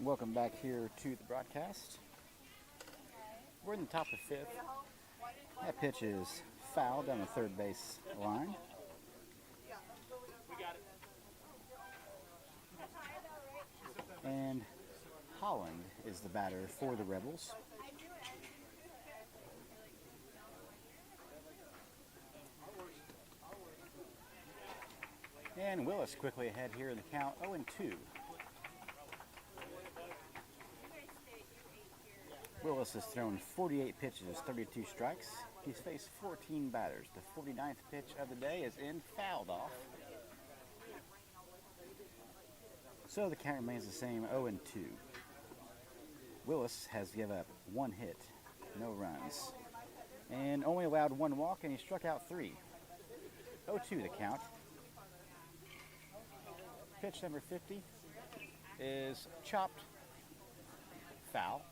Welcome back here to the broadcast. We're in the top of the fifth. That pitch is fouled on the third base line. And Holland is the batter for the Rebels. And Willis quickly ahead here in the count, 0-2. Willis has thrown 48 pitches, 32 strikes. He's faced 14 batters. The 49th pitch of the day is in, fouled off. So the count remains the same, 0-2. Willis has given up 1 hit, no runs, and only allowed 1 walk, and he struck out 3. 0-2 the count. Pitch number 50 is chopped, foul.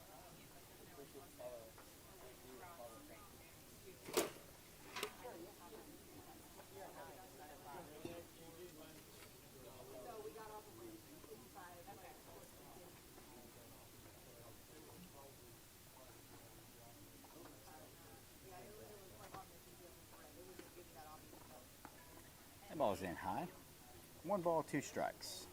That ball's in high. 1 ball, 2 strikes.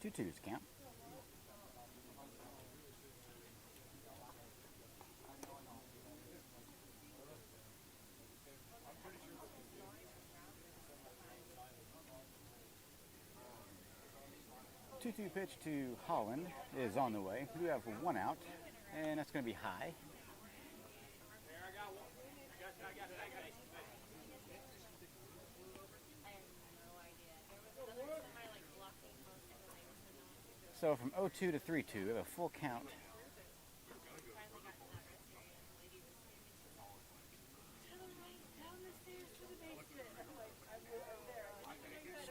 Two twos count. Two-two pitch to Holland is on the way. We have 1 out, and that's going to be high. So from 0-2 to 3-2, we have a full count.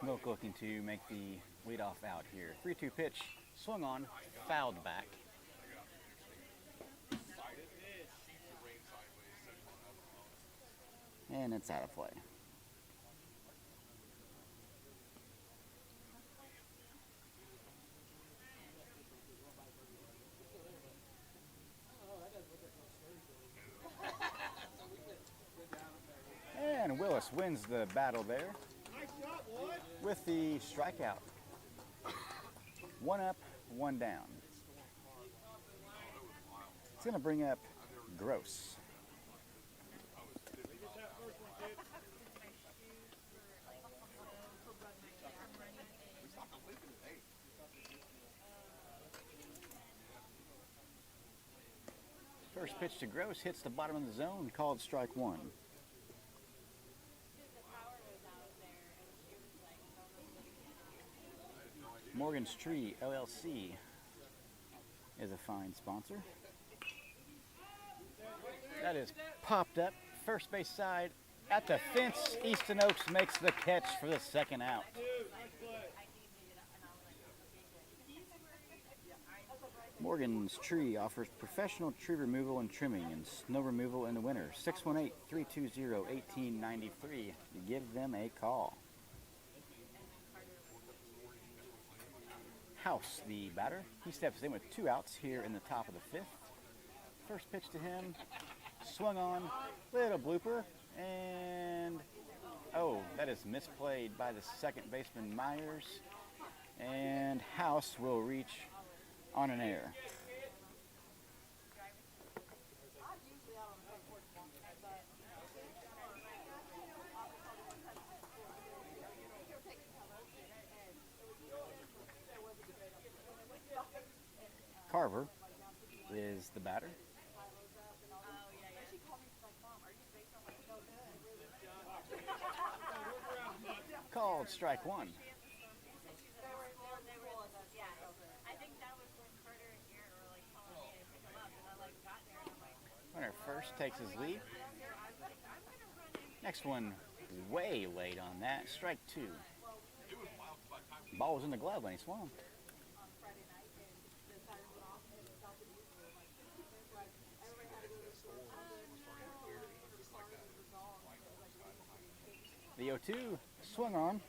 Smoke looking to make the leadoff out here. 3-2 pitch, swung on, fouled back. And it's out of play. And Willis wins the battle there with the strikeout. 1 up, 1 down. It's going to bring up Gross. First pitch to Gross hits the bottom of the zone, called strike 1. Morgan's Tree LLC is a fine sponsor. That is popped up, first base side at the fence. Easton Oaks makes the catch for the 2nd out. Morgan's Tree offers professional tree removal and trimming and snow removal in the winter. 618-320-1893. Give them a call. House, the batter, he steps in with 2 outs here in the top of the 5th. First pitch to him, swung on, little blooper, and that is misplayed by the second baseman Myers, and House will reach on an error. Carver is the batter. Called strike 1. Runner first takes his lead. Next one way late on that. Strike 2. Ball was in the glove when he swung. The 0-2 swung on.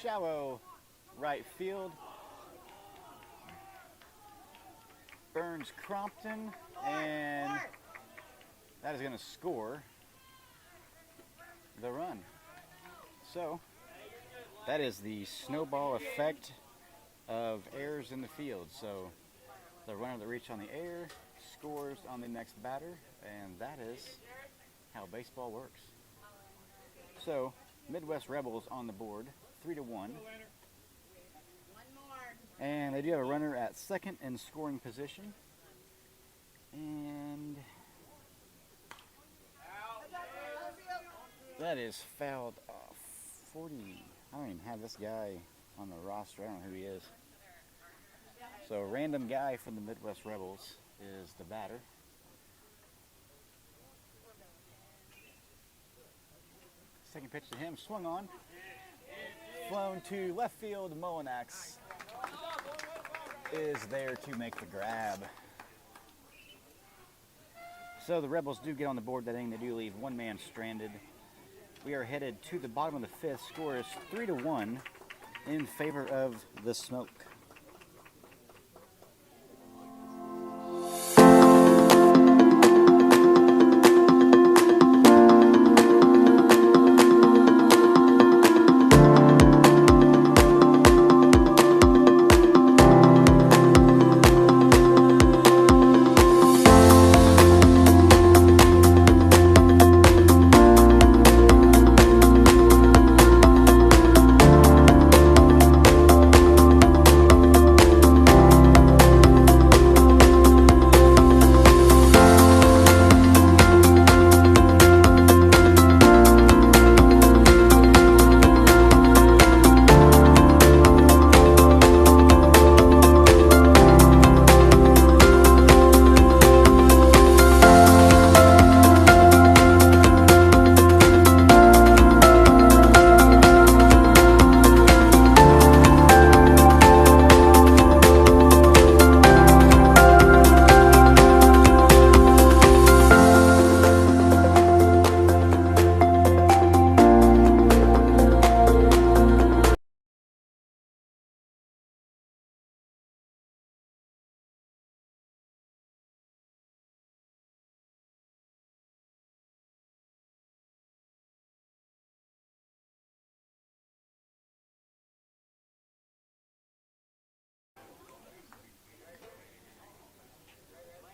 Shallow right field. Burns Crompton, and that is going to score the run. So that is the snowball effect of errors in the field. So the runner that reached on the air scores on the next batter, and that is how baseball works. So Midwest Rebels on the board, 3-1. And they do have a runner at second in scoring position. And that is fouled off. 40. I don't even have this guy on the roster. I don't know who he is. So a random guy from the Midwest Rebels is the batter. Second pitch to him, swung on. Flown to left field. Molinax is there to make the grab. So the Rebels do get on the board that inning. They do leave one man stranded. We are headed to the bottom of the fifth. Score is 3-1 in favor of the Smoke.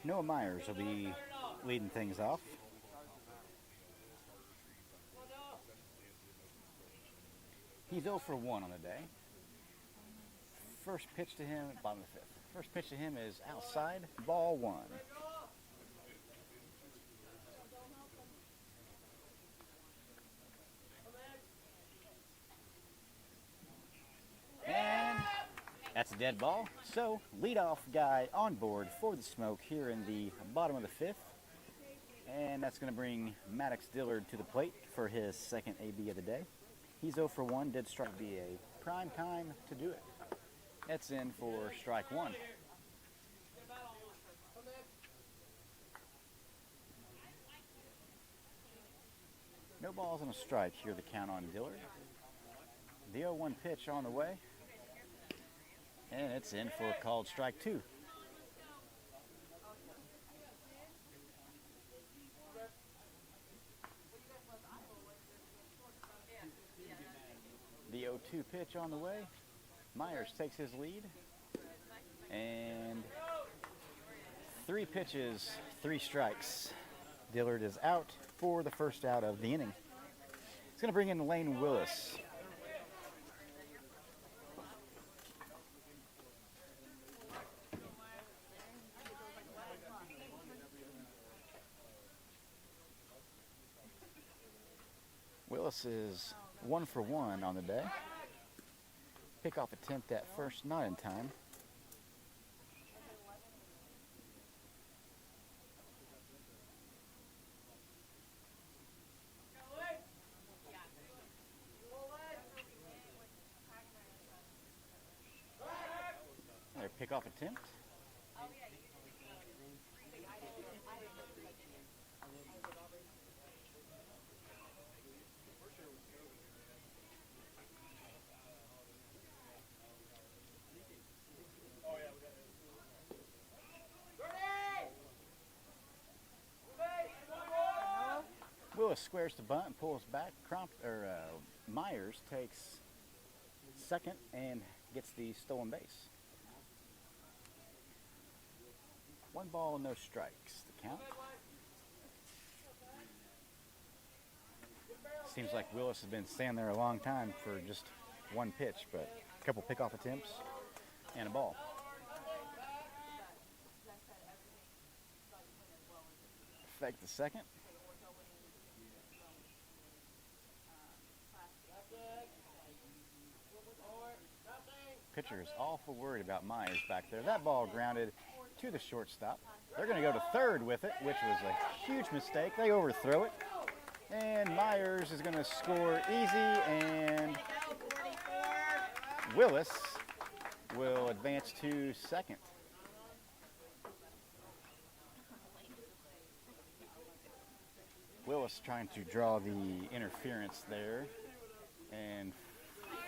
Noah Myers will be leading things off. He's 0 for 1 on the day. First pitch to him, bottom of the fifth. First pitch to him is outside, ball 1. And that's a dead ball. So, leadoff guy on board for the Smoke here in the bottom of the fifth. And that's going to bring Maddox Dillard to the plate for his second AB of the day. He's 0 for 1, did strike be a prime time to do it. That's in for strike 1. No balls and a strike here, the count on Dillard. The 0-1 pitch on the way. And it's in for called strike 2. The 0-2 pitch on the way. Myers takes his lead. And 3 pitches, 3 strikes. Dillard is out for the first out of the inning. He's going to bring in Lane Willis. Willis is 1 for 1 on the day. Pickoff attempt at first, not in time. Another pickoff attempt. Willis squares to bunt and pulls back. Myers takes second and gets the stolen base. 1 ball, no strikes to count. Seems like Willis has been standing there a long time for just 1 pitch, but a couple pickoff attempts and a ball. Fake the second. Pitcher is awful worried about Myers back there. That ball grounded to the shortstop. They're going to go to third with it, which was a huge mistake. They overthrow it. And Myers is going to score easy, and Willis will advance to second. Willis trying to draw the interference there and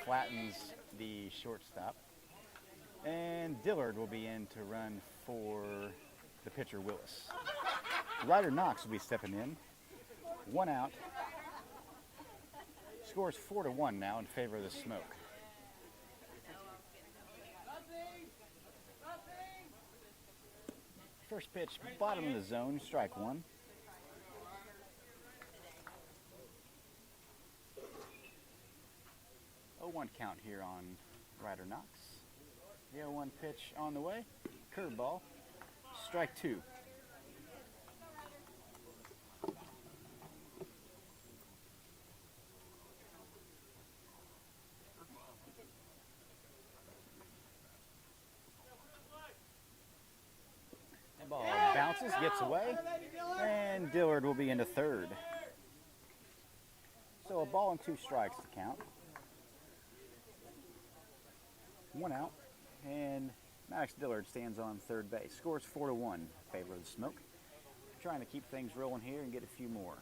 flattens the shortstop. And Dillard will be in to run for the pitcher Willis. Ryder Knox will be stepping in. 1 out. Scores 4-1 now in favor of the Smoke. First pitch, bottom of the zone, strike 1. Oh, 1 count here on Ryder Knox. The 0-1 pitch on the way. Curveball. Strike 2. That ball bounces, gets away, and Dillard will be into third. So a ball and 2 strikes to count. 1 out, and Max Dillard stands on third base. Scores 4-1 in favor of the Smoke. Trying to keep things rolling here and get a few more.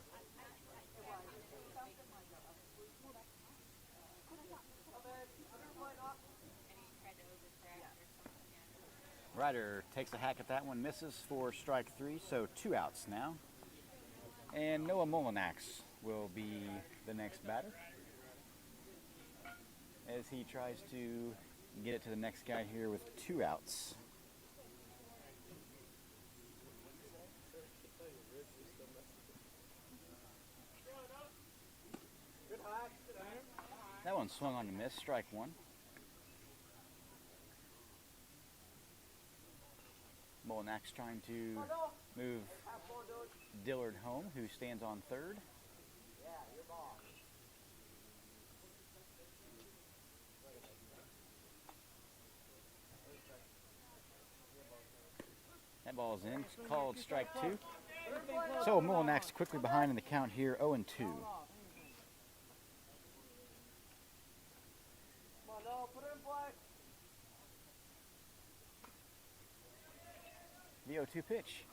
Ryder takes a hack at that one, misses for strike 3, so 2 outs now. And Noah Molinax will be the next batter as he tries to get it to the next guy here with 2 outs. That one swung on a miss, strike 1. Molinax trying to move Dillard home, who stands on third. That ball is in, it's called strike 2. So Molinax quickly behind in the count here, 0-2. The 0-2 pitch.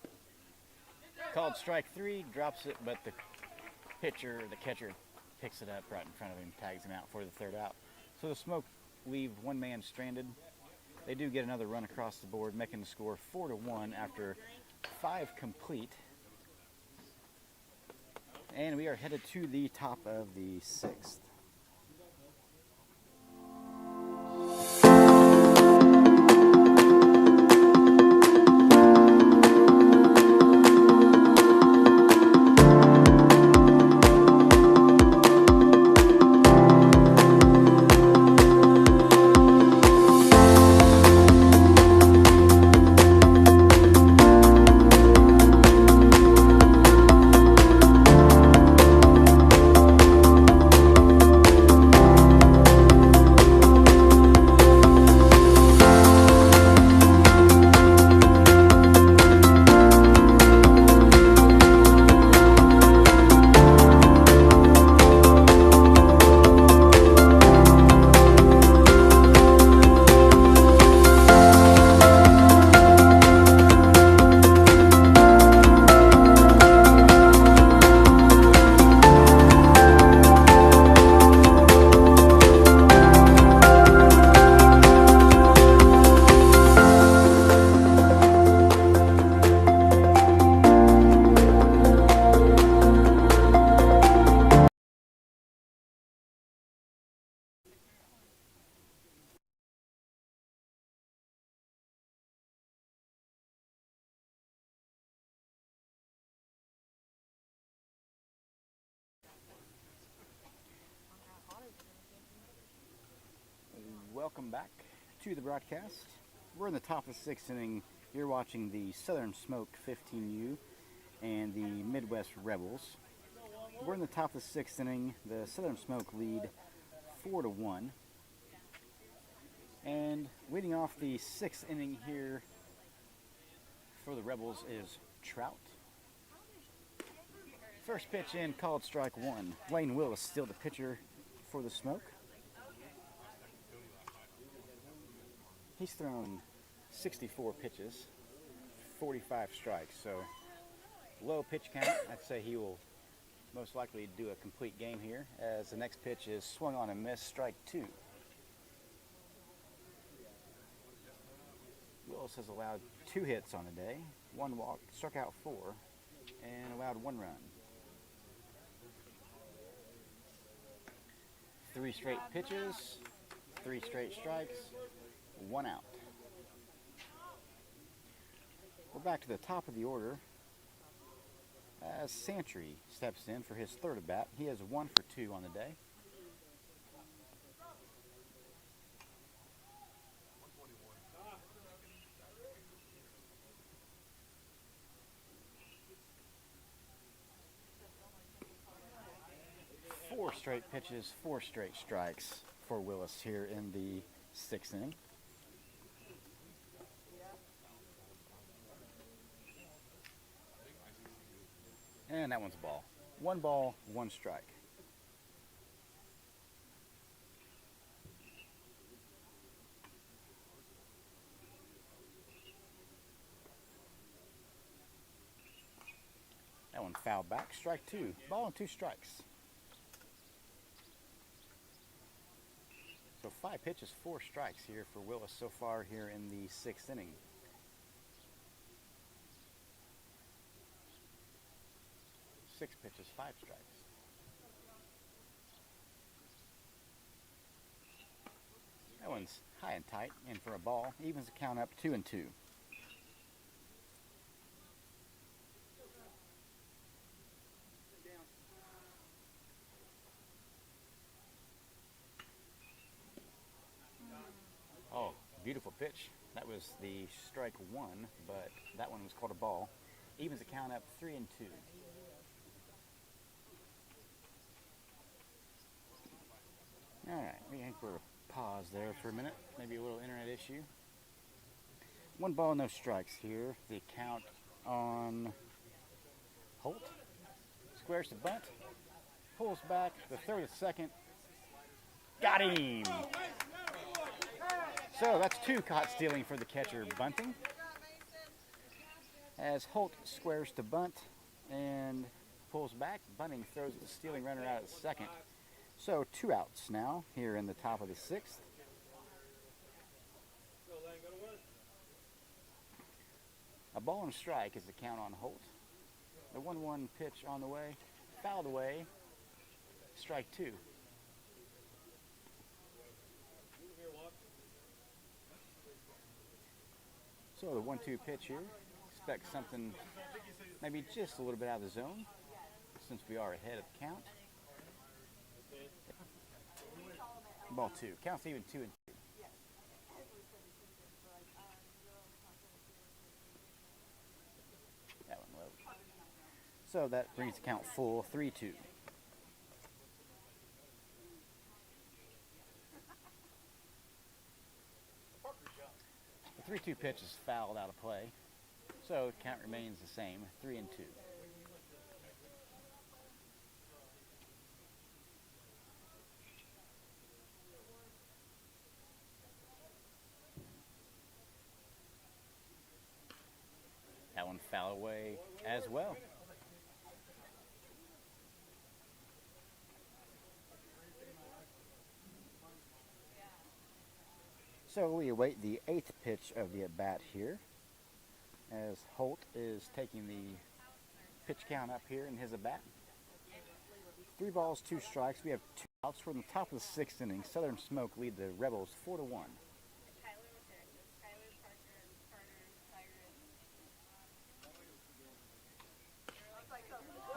Called strike 3, drops it, but the catcher picks it up right in front of him, tags him out for the 3rd out. So the Smoke leave 1 man stranded. They do get another run across the board, making the score 4-1 after 5 complete. And we are headed to the top of the 6th. Welcome back to the broadcast. We're in the top of the sixth inning. You're watching the Southern Smoke 15U and the Midwest Rebels. We're in the top of the sixth inning. The Southern Smoke lead 4-1. And leading off the sixth inning here for the Rebels is Trout. First pitch in, called strike one. Wayne Willis still the pitcher for the Smoke. He's thrown 64 pitches, 45 strikes, so low pitch count. I'd say he will most likely do a complete game here, as the next pitch is swung on and missed, strike two. Willis has allowed 2 hits on the day, 1 walk, struck out 4, and allowed 1 run. 3 straight pitches, 3 straight strikes, 1 out. We're back to the top of the order as Santry steps in for his third at bat. He has 1 for 2 on the day. Four straight pitches, 4 straight strikes for Willis here in the sixth inning. And that one's a ball. 1 ball, 1 strike. That one fouled back. Strike 2. Ball and 2 strikes. So 5 pitches, 4 strikes here for Willis so far here in the sixth inning. Six pitches, 5 strikes. That one's high and tight, in for a ball. Evens the count up 2-2. Oh, beautiful pitch. That was the strike 1, but that one was called a ball. Evens the count up 3-2. All right, we think we're pause there for a minute. Maybe a little internet issue. 1 ball, no strikes here. The count on Holt. Squares to bunt. Pulls back. The third at second. Got him! So that's 2 caught stealing for the catcher bunting. As Holt squares to bunt and pulls back, Bunting throws the stealing runner out at second. So 2 outs now here in the top of the sixth. A ball and a strike is the count on Holt. The 1-1 pitch on the way, fouled away, strike 2. So the 1-2 pitch here. Expect something maybe just a little bit out of the zone since we are ahead of the count. Ball 2. Counts even 2-2. That one low. So that brings the count full 3-2. The 3-2 pitch is fouled out of play. So the count remains the same, 3-2. That one foul away as well. So we await the 8th pitch of the at-bat here, as Holt is taking the pitch count up here in his at-bat. 3 balls, 2 strikes. We have 2 outs. We're in the top of the 6th inning. Southern Smoke lead the Rebels 4-1.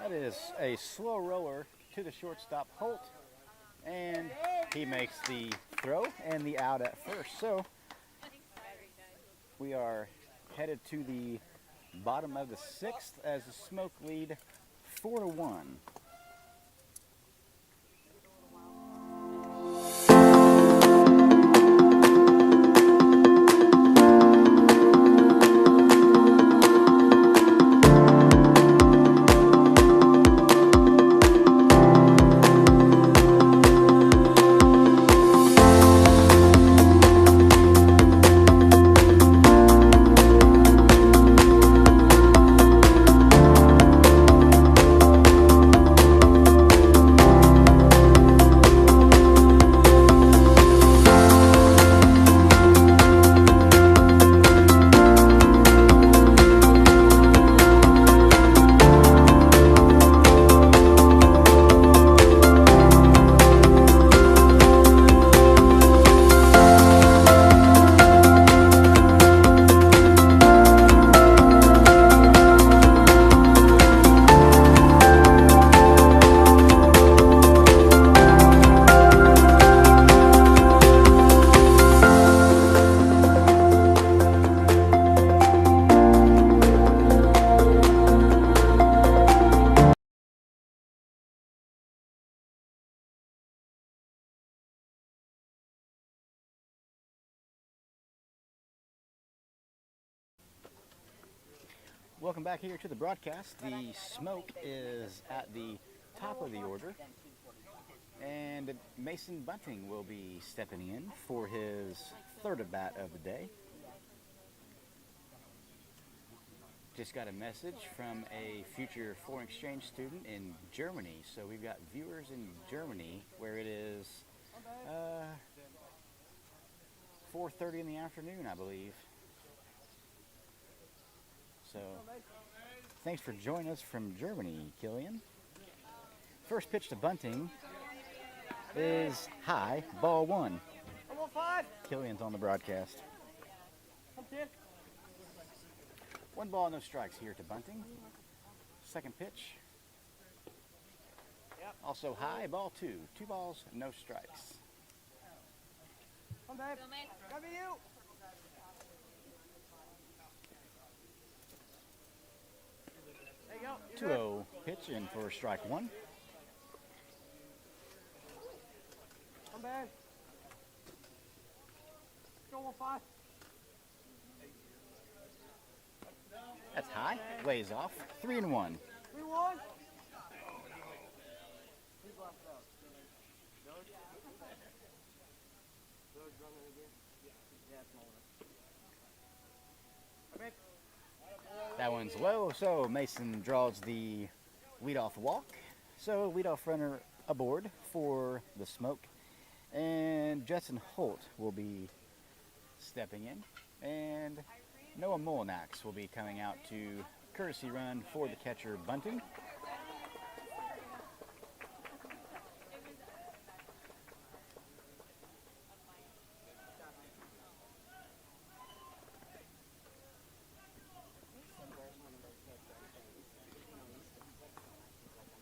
That is a slow roller to the shortstop, Holt, and he makes the throw and the out at first. So we are headed to the bottom of the sixth as the Smoke lead 4-1. Welcome back here to the broadcast. The Smoke is at the top of the order, and Mason Bunting will be stepping in for his third at bat of the day. Just got a message from a future foreign exchange student in Germany. So we've got viewers in Germany where it is 4:30 in the afternoon, I believe. So, thanks for joining us from Germany, Killian. First pitch to Bunting is high, ball one. Come on, 5. Killian's on the broadcast. Come, kid. One ball, no strikes here to Bunting. Second pitch. Yep. Also high, ball two. 2 balls, no strikes. Come, babe. Go, man. Come to you. There you go. You're 2-0 pitch in for strike one. good. Come back. Go on, 5. That's high, lays off. 3-1. 3-1. Who's left out? Doge? Doge running again? Yeah, it's Mullen. Okay. That one's low, so Mason draws the leadoff walk. So leadoff runner aboard for the Smoke. And Jetson Holt will be stepping in. And Noah Molinax will be coming out to courtesy run for the catcher Bunting.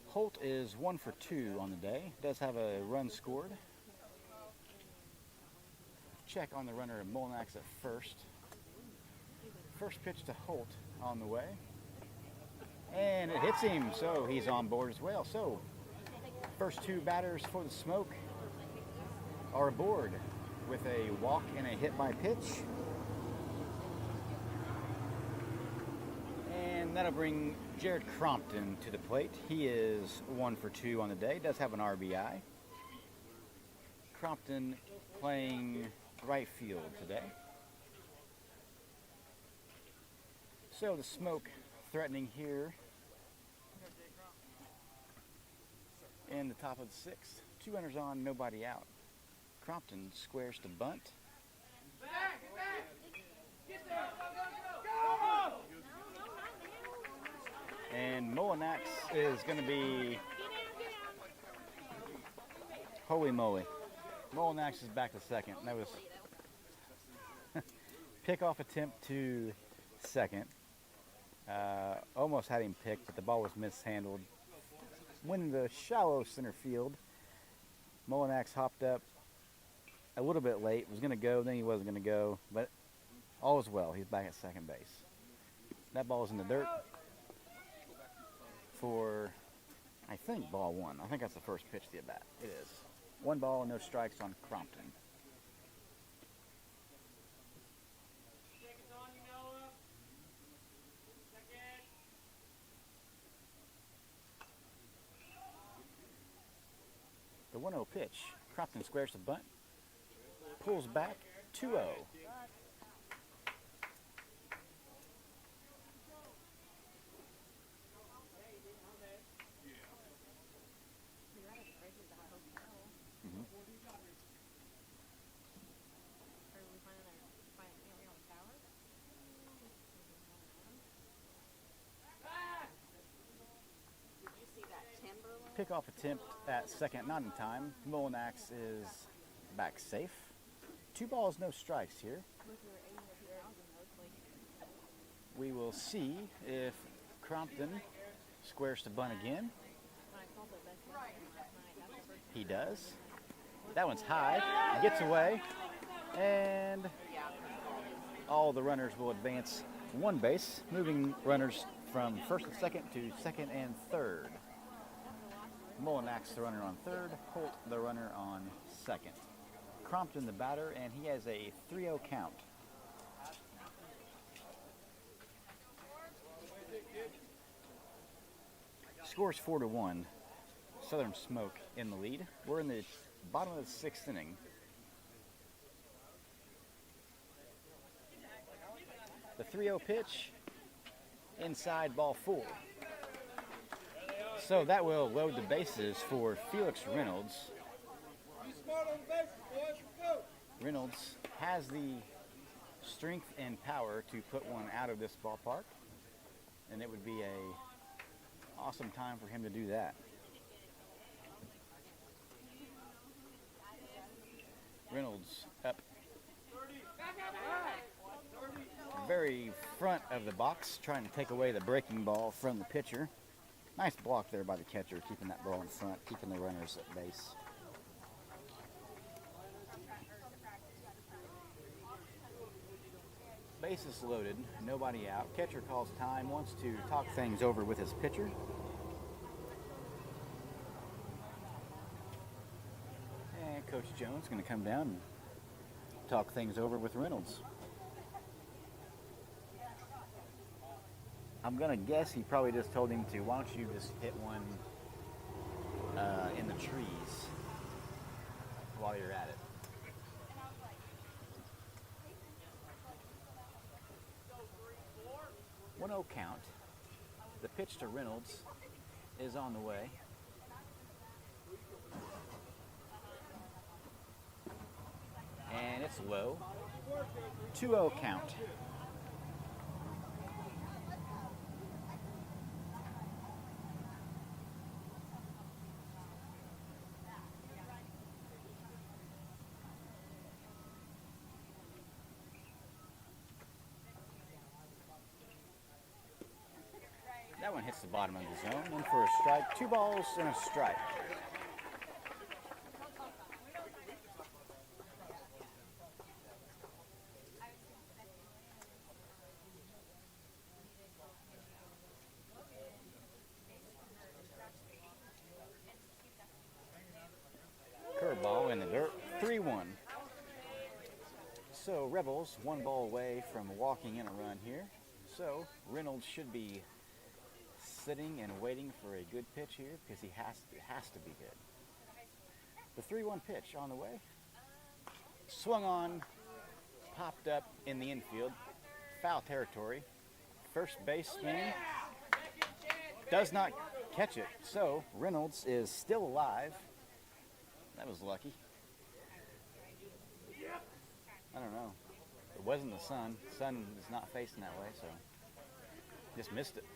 Holt is 1 for 2 on the day. Does have a run scored. Check on the runner Molinax at first. First pitch to Holt on the way. And it hits him, so he's on board as well. So, first 2 batters for the Smoke are aboard with a walk and a hit by pitch. And that'll bring Jared Crompton to the plate. He is 1 for 2 on the day. Does have an RBI. Crompton playing right field today. So the Smoke threatening here in the top of the 6th. 2 runners on, nobody out. Crompton squares to bunt. And Molinax is going to be, holy moly. Molinax is back to second. That was pickoff attempt to second. Almost had him picked, but the ball was mishandled. Went in the shallow center field. Molinax hopped up a little bit late. Was going to go, then he wasn't going to go. But all is well. He's back at second base. That ball is in the dirt for, I think, ball one. I think that's the first pitch of the at-bat. It is. 1 ball, no strikes on Crompton. The 1-0 pitch. Crompton squares the bunt. Pulls back. 2-0. Pickoff attempt at second, not in time. Molinax is back safe. 2 balls, no strikes here. We will see if Crompton squares the bunt again. He does. That one's high. He gets away. And all the runners will advance 1 base, moving runners from first and second to second and third. Molinax, the runner on third. Holt, the runner on second. Crompton, the batter, and he has a 3-0 count. Scores 4-1. Southern Smoke in the lead. We're in the bottom of the 6th inning. The 3-0 pitch, inside, ball 4. So that will load the bases for Felix Reynolds. Reynolds has the strength and power to put one out of this ballpark, and it would be a awesome time for him to do that. Reynolds up very front of the box, trying to take away the breaking ball from the pitcher. Nice block there by the catcher, keeping that ball in front, keeping the runners at base. Bases loaded, nobody out. Catcher calls time, wants to talk things over with his pitcher. And Coach Jones is going to come down and talk things over with Reynolds. I'm going to guess he probably just told him to, why don't you just hit one in the trees while you're at it. One 0 count. The pitch to Reynolds is on the way. And it's low. 2-0 count. That one hits the bottom of the zone. One for a strike. 2 balls and a strike. Curveball in the dirt. 3-1. So Rebels 1 ball away from walking in a run here. So Reynolds should be sitting and waiting for a good pitch here because it has to be good. The 3-1 pitch on the way. Swung on, popped up in the infield. Foul territory. First baseman does not catch it. So Reynolds is still alive. That was lucky. I don't know. It wasn't the sun. The sun is not facing that way, so just missed it.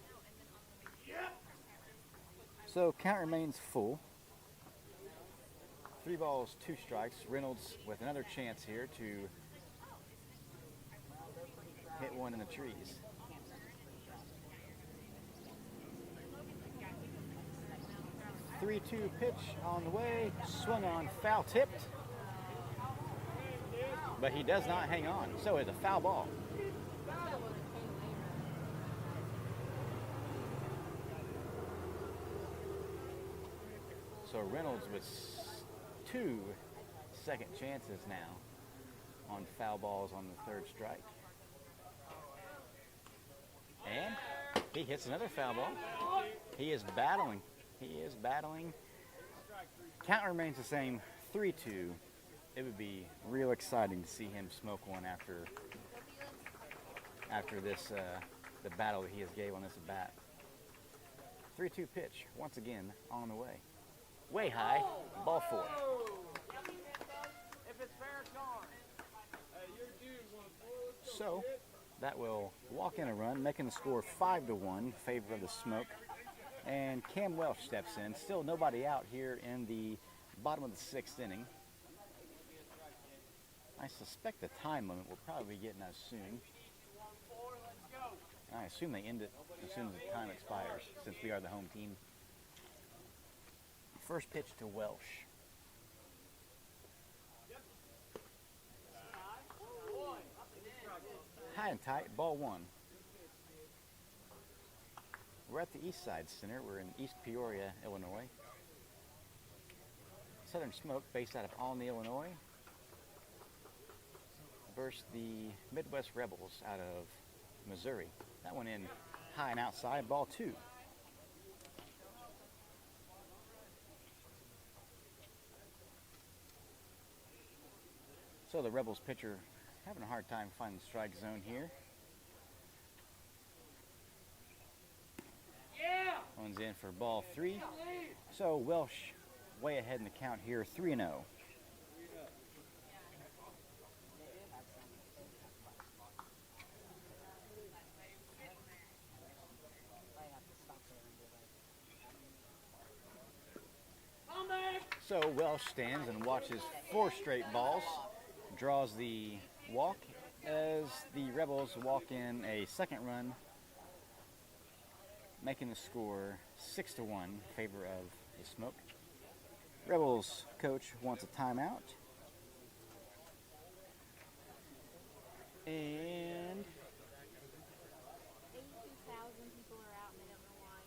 So count remains full. 3 balls, 2 strikes. Reynolds with another chance here to hit one in the trees. The 3-2 pitch on the way. Swung on, foul tipped. but he does not hang on. So it's a foul ball. So Reynolds with 2 second chances now on foul balls on the 3rd strike. And he hits another foul ball. He is battling. He is battling. Count remains the same, 3-2. It would be real exciting to see him smoke one after this the battle that he has gave on this bat. 3-2 pitch once again on the way. Way high, ball 4. If it's fair, it's gone. So that will walk in a run, making the score 5-1 in favor of the Smoke. And Cam Welsh steps in. Still nobody out here in the bottom of the 6th inning. I suspect the time limit will probably be getting us soon. I assume they end it as soon as the time expires, since we are the home team. First pitch to Welsh. High and tight, ball 1. We're at the East Side Center. We're in East Peoria, Illinois. Southern Smoke, based out of Alny, Illinois, versus the Midwest Rebels out of Missouri. That one in high and outside, ball 2. So the Rebels pitcher having a hard time finding the strike zone here. One's in for ball 3. So Welsh way ahead in the count here, 3-0. So Welsh stands and watches 4 straight balls, draws the walk as the Rebels walk in a second run, making the score 6-1 in favor of the Smoke. Rebels coach wants a timeout. And 82,000 people are out and they don't know why.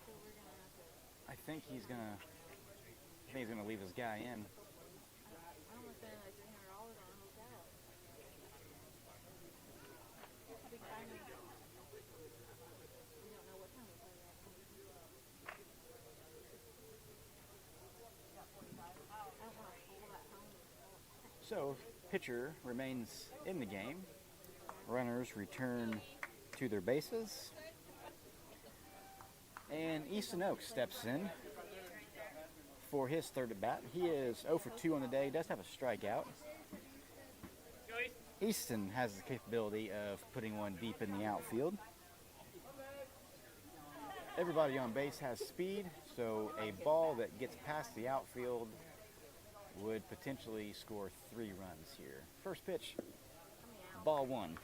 So we're gonna have to. I think he's gonna leave his guy in. I almost spent like $300 on a hotel. Big time. We don't know what time we play yet. I don't want to pull that home. So pitcher remains in the game. Runners return to their bases. And Easton Oaks steps in for his 3rd at bat. He is 0 for 2 on the day, does have a strikeout. Easton has the capability of putting one deep in the outfield. Everybody on base has speed, so a ball that gets past the outfield would potentially score 3 runs here. First pitch, ball 1.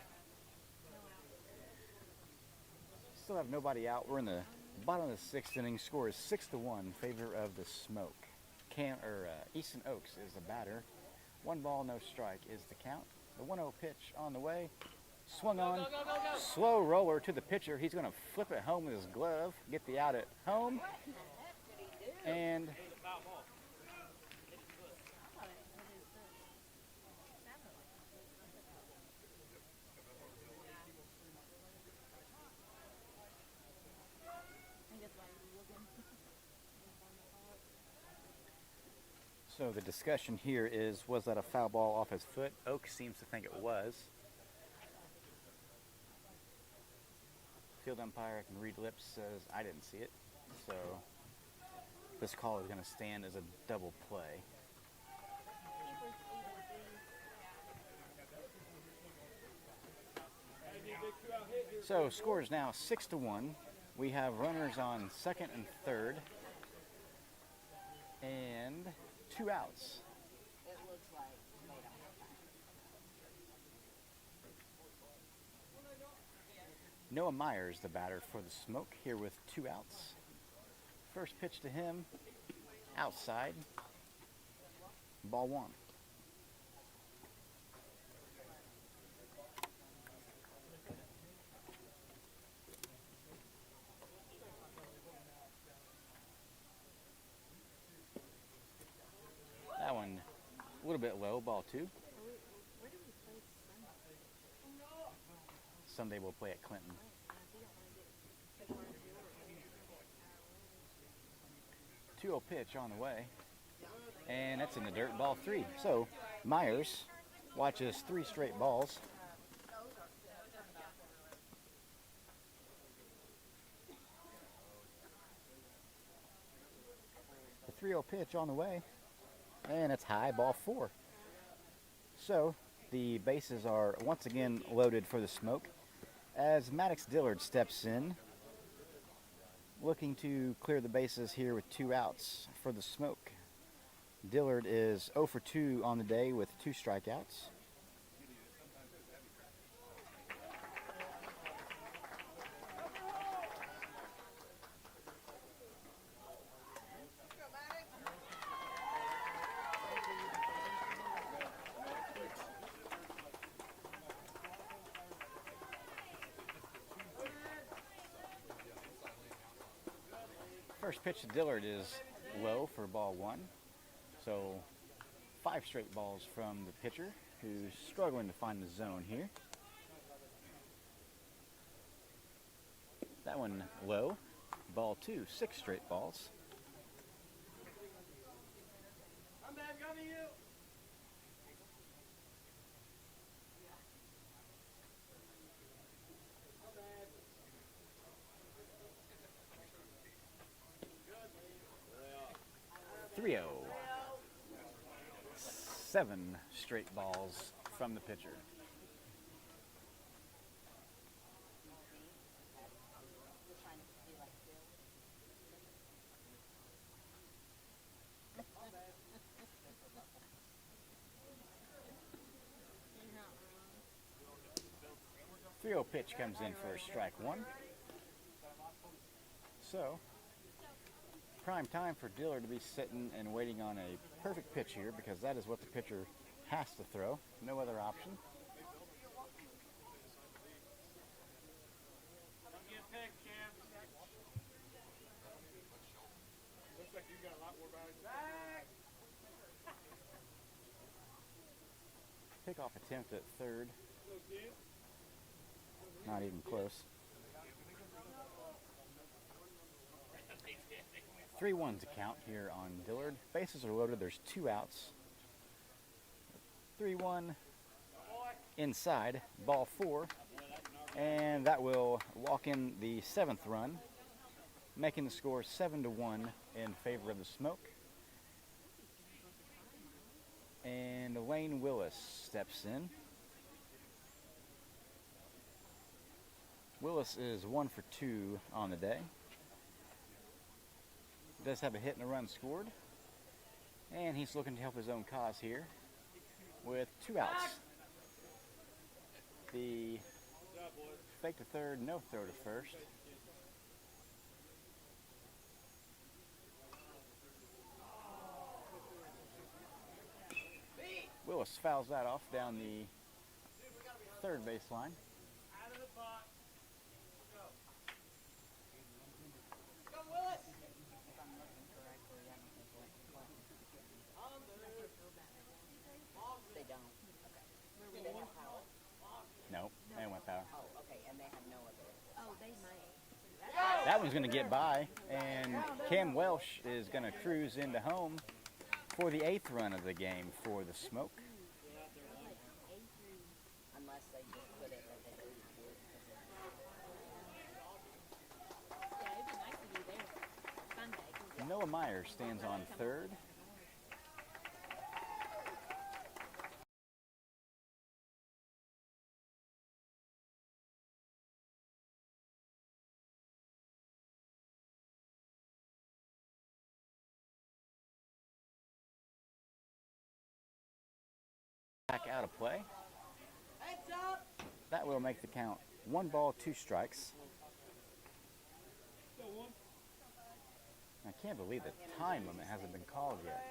Still have nobody out. We're in the bottom of the 6th inning. Score is 6-1 in favor of the Smoke. Easton Oaks is the batter. 1 ball, no strike is the count. The 1-0 pitch on the way. Swung on. Slow roller to the pitcher. He's going to flip it home with his glove. Get the out at home. And so the discussion here is, was that a foul ball off his foot? Oaks seems to think it was. Field umpire can read lips, says I didn't see it. So this call is going to stand as a double play. So score is now 6-1. We have runners on 2nd and 3rd. And 2 outs. It looks like they don't have time. Noah Myers, the batter for the Smoke, here with 2 outs. First pitch to him, outside, ball 1. little bit low, ball 2. Where do we play Sunday? Sunday we'll play at Clinton. We don't want to get too far to 2-0 pitch on the way. And that's in the dirt, ball 3. So Myers watches 3 straight balls. The 3-0 pitch on the way. And it's high, ball 4. So the bases are once again loaded for the Smoke as Maddox Dillard steps in, looking to clear the bases here with 2 outs for the Smoke. Dillard is 0 for 2 on the day with 2 strikeouts. First pitch to Dillard is low for ball 1. So 5 straight balls from the pitcher, who's struggling to find the zone here. That one low, ball 2, 6 straight balls. I'm back, coming you. 3-0. 7 straight balls from the pitcher. You're not wrong. 3-0 pitch comes in for strike 1. So, prime time for Dillard to be sitting and waiting on a perfect pitch here, because that is what the pitcher has to throw. No other option. Looks like you got a lot more back. Pickoff attempt at third. Not even close. 3-1's a count here on Dillard. Bases are loaded. There's 2 outs. 3-1 inside, ball 4. And that will walk in the 7th run, making the score 7-1 in favor of the Smoke. And Lane Willis steps in. Willis is 1 for 2 on the day. Does have a hit and a run scored. And he's looking to help his own cause here with 2 outs. The fake to third, no throw to first. Willis fouls that off down the third baseline. Out of the box. Go. Go, Willis. They don't. Okay. Do they have power? No, they went power. Oh, okay, and they have no other. Oh, they might. That one's going to get by, and Cam Welsh is going to cruise into home for the 8th run of the game for the Smoke. Unless they just put it that they don't have it. Yeah, it'd be nice to be there Sunday. 'Cause Noah Myers stands on third. Back out of play. Heads up. That will make the count 1 ball, 2 strikes. I can't believe the time limit hasn't been called yet.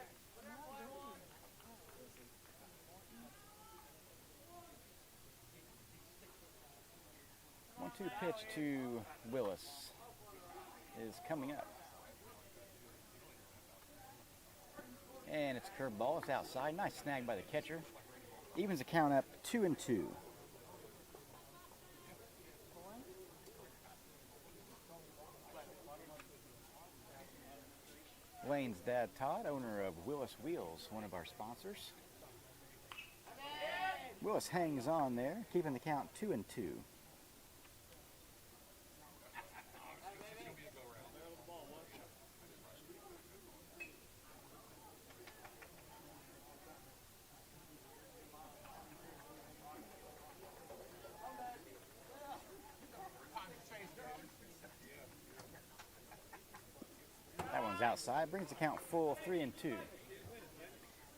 One-two pitch to Willis is coming up. And it's a curved ball. It's outside. Nice snag by the catcher. Evens the count up 2-2. Lane's dad, Todd, owner of Willis Wheels, one of our sponsors. Willis hangs on there, keeping the count 2-2. That one's outside, brings the count full 3-2.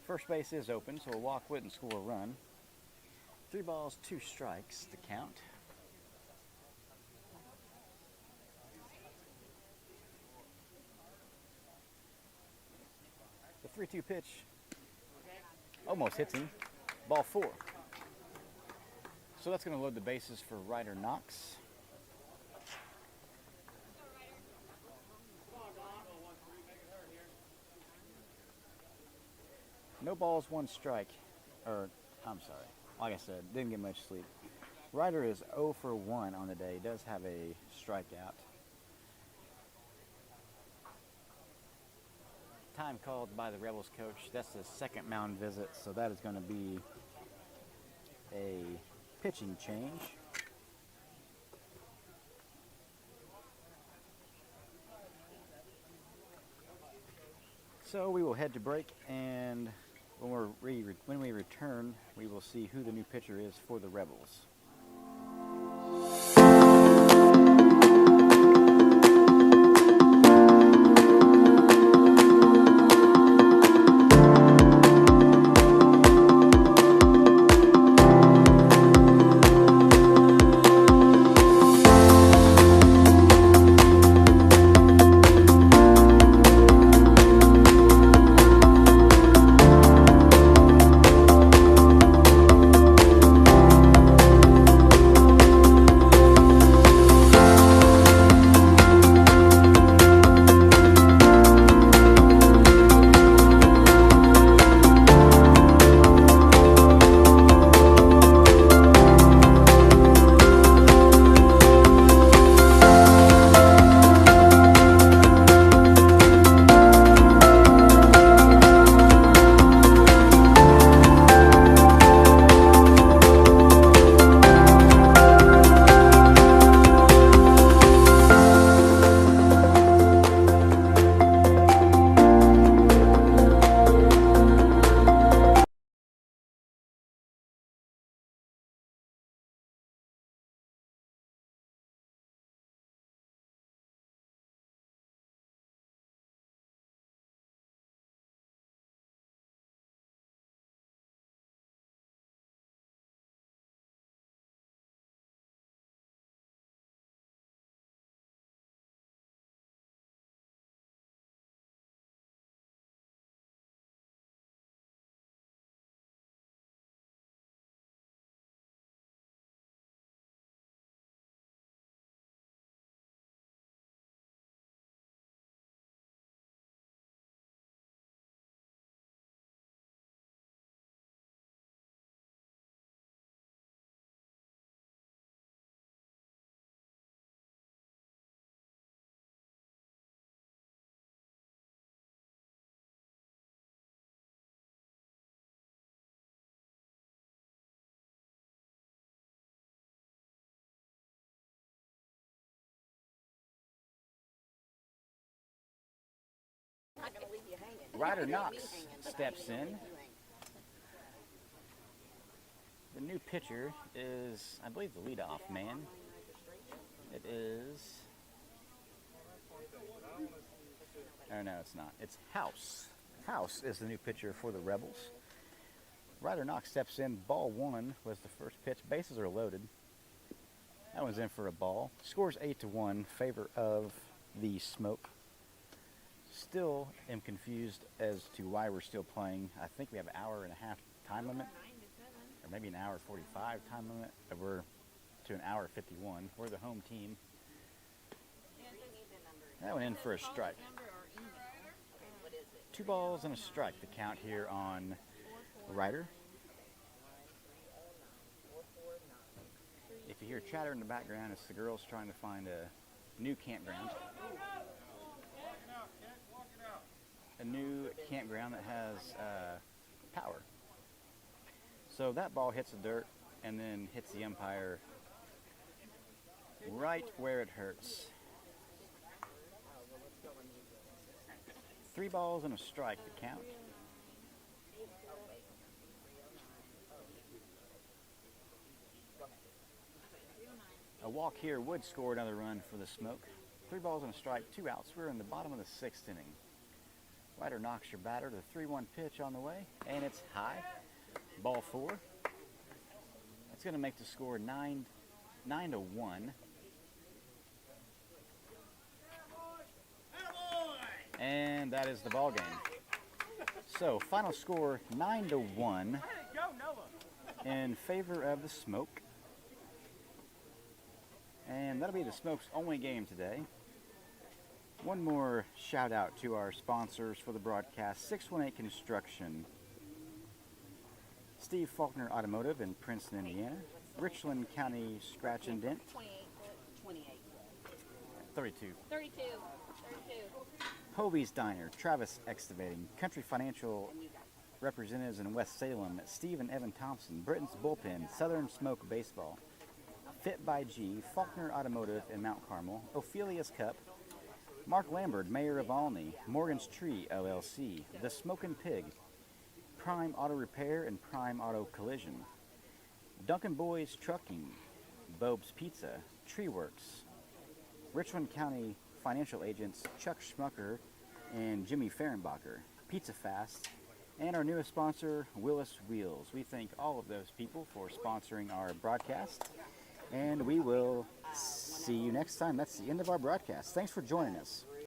First base is open, so a walk wouldn't score a run. 3 balls, 2 strikes to count. The 3-2 pitch almost hits him. Ball 4. So that's going to load the bases for Ryder Knox. No balls, 1 strike. Or, I'm sorry. Like I said, didn't get much sleep. Ryder is 0 for 1 on the day. He does have a strikeout. Time called by the Rebels coach. That's the second mound visit, so that is going to be a pitching change. So we will head to break, and when we return, we will see who the new pitcher is for the Rebels. Ryder Knox steps in. The new pitcher is, I believe, the leadoff man. It is. Oh, no, it's not. It's House. House is the new pitcher for the Rebels. Ryder Knox steps in. Ball 1 was the first pitch. Bases are loaded. That one's in for a ball. Scores 8-1, favor of the Smoke. Still am confused as to why we're still playing. I think we have an hour and a half time limit, or maybe an hour 45 time limit, but we're to an hour 51. We're the home team. That went in for a strike. 2 balls and a strike to count here on Ryder. If you hear chatter in the background, it's the girls trying to find a new campground. A new campground that has power. So that ball hits the dirt and then hits the umpire right where it hurts. 3 balls and a strike to count. A walk here would score another run for the Smoke. 3 balls and a strike, 2 outs. We're in the bottom of the 6th inning. Ryder knocks your batter to the 3-1 pitch on the way, and it's high. Ball 4. That's going to make the score 9-1. And that is the ball game. So final score 9-1 in favor of the Smoke. And that'll be the Smoke's only game today. One more shout out to our sponsors for the broadcast: 618 Construction, Steve Faulkner Automotive in Princeton, Indiana, Richland County Scratch and Dent, 28. 32, 32. Hobie's Diner, Travis Excavating, Country Financial representatives in West Salem, Steve and Evan Thompson, Britain's Bullpen, Southern Smoke Baseball, Fit by G, Faulkner Automotive in Mount Carmel, Ophelia's Cup, Mark Lambert, Mayor of Alney, Morgan's Tree LLC, The Smokin' Pig, Prime Auto Repair and Prime Auto Collision, Duncan Boys Trucking, Bob's Pizza, Tree Works, Richland County Financial Agents Chuck Schmucker and Jimmy Fehrenbacher, Pizza Fast, and our newest sponsor, Willis Wheels. We thank all of those people for sponsoring our broadcast, and we will see you next time. That's the end of our broadcast. Thanks for joining us.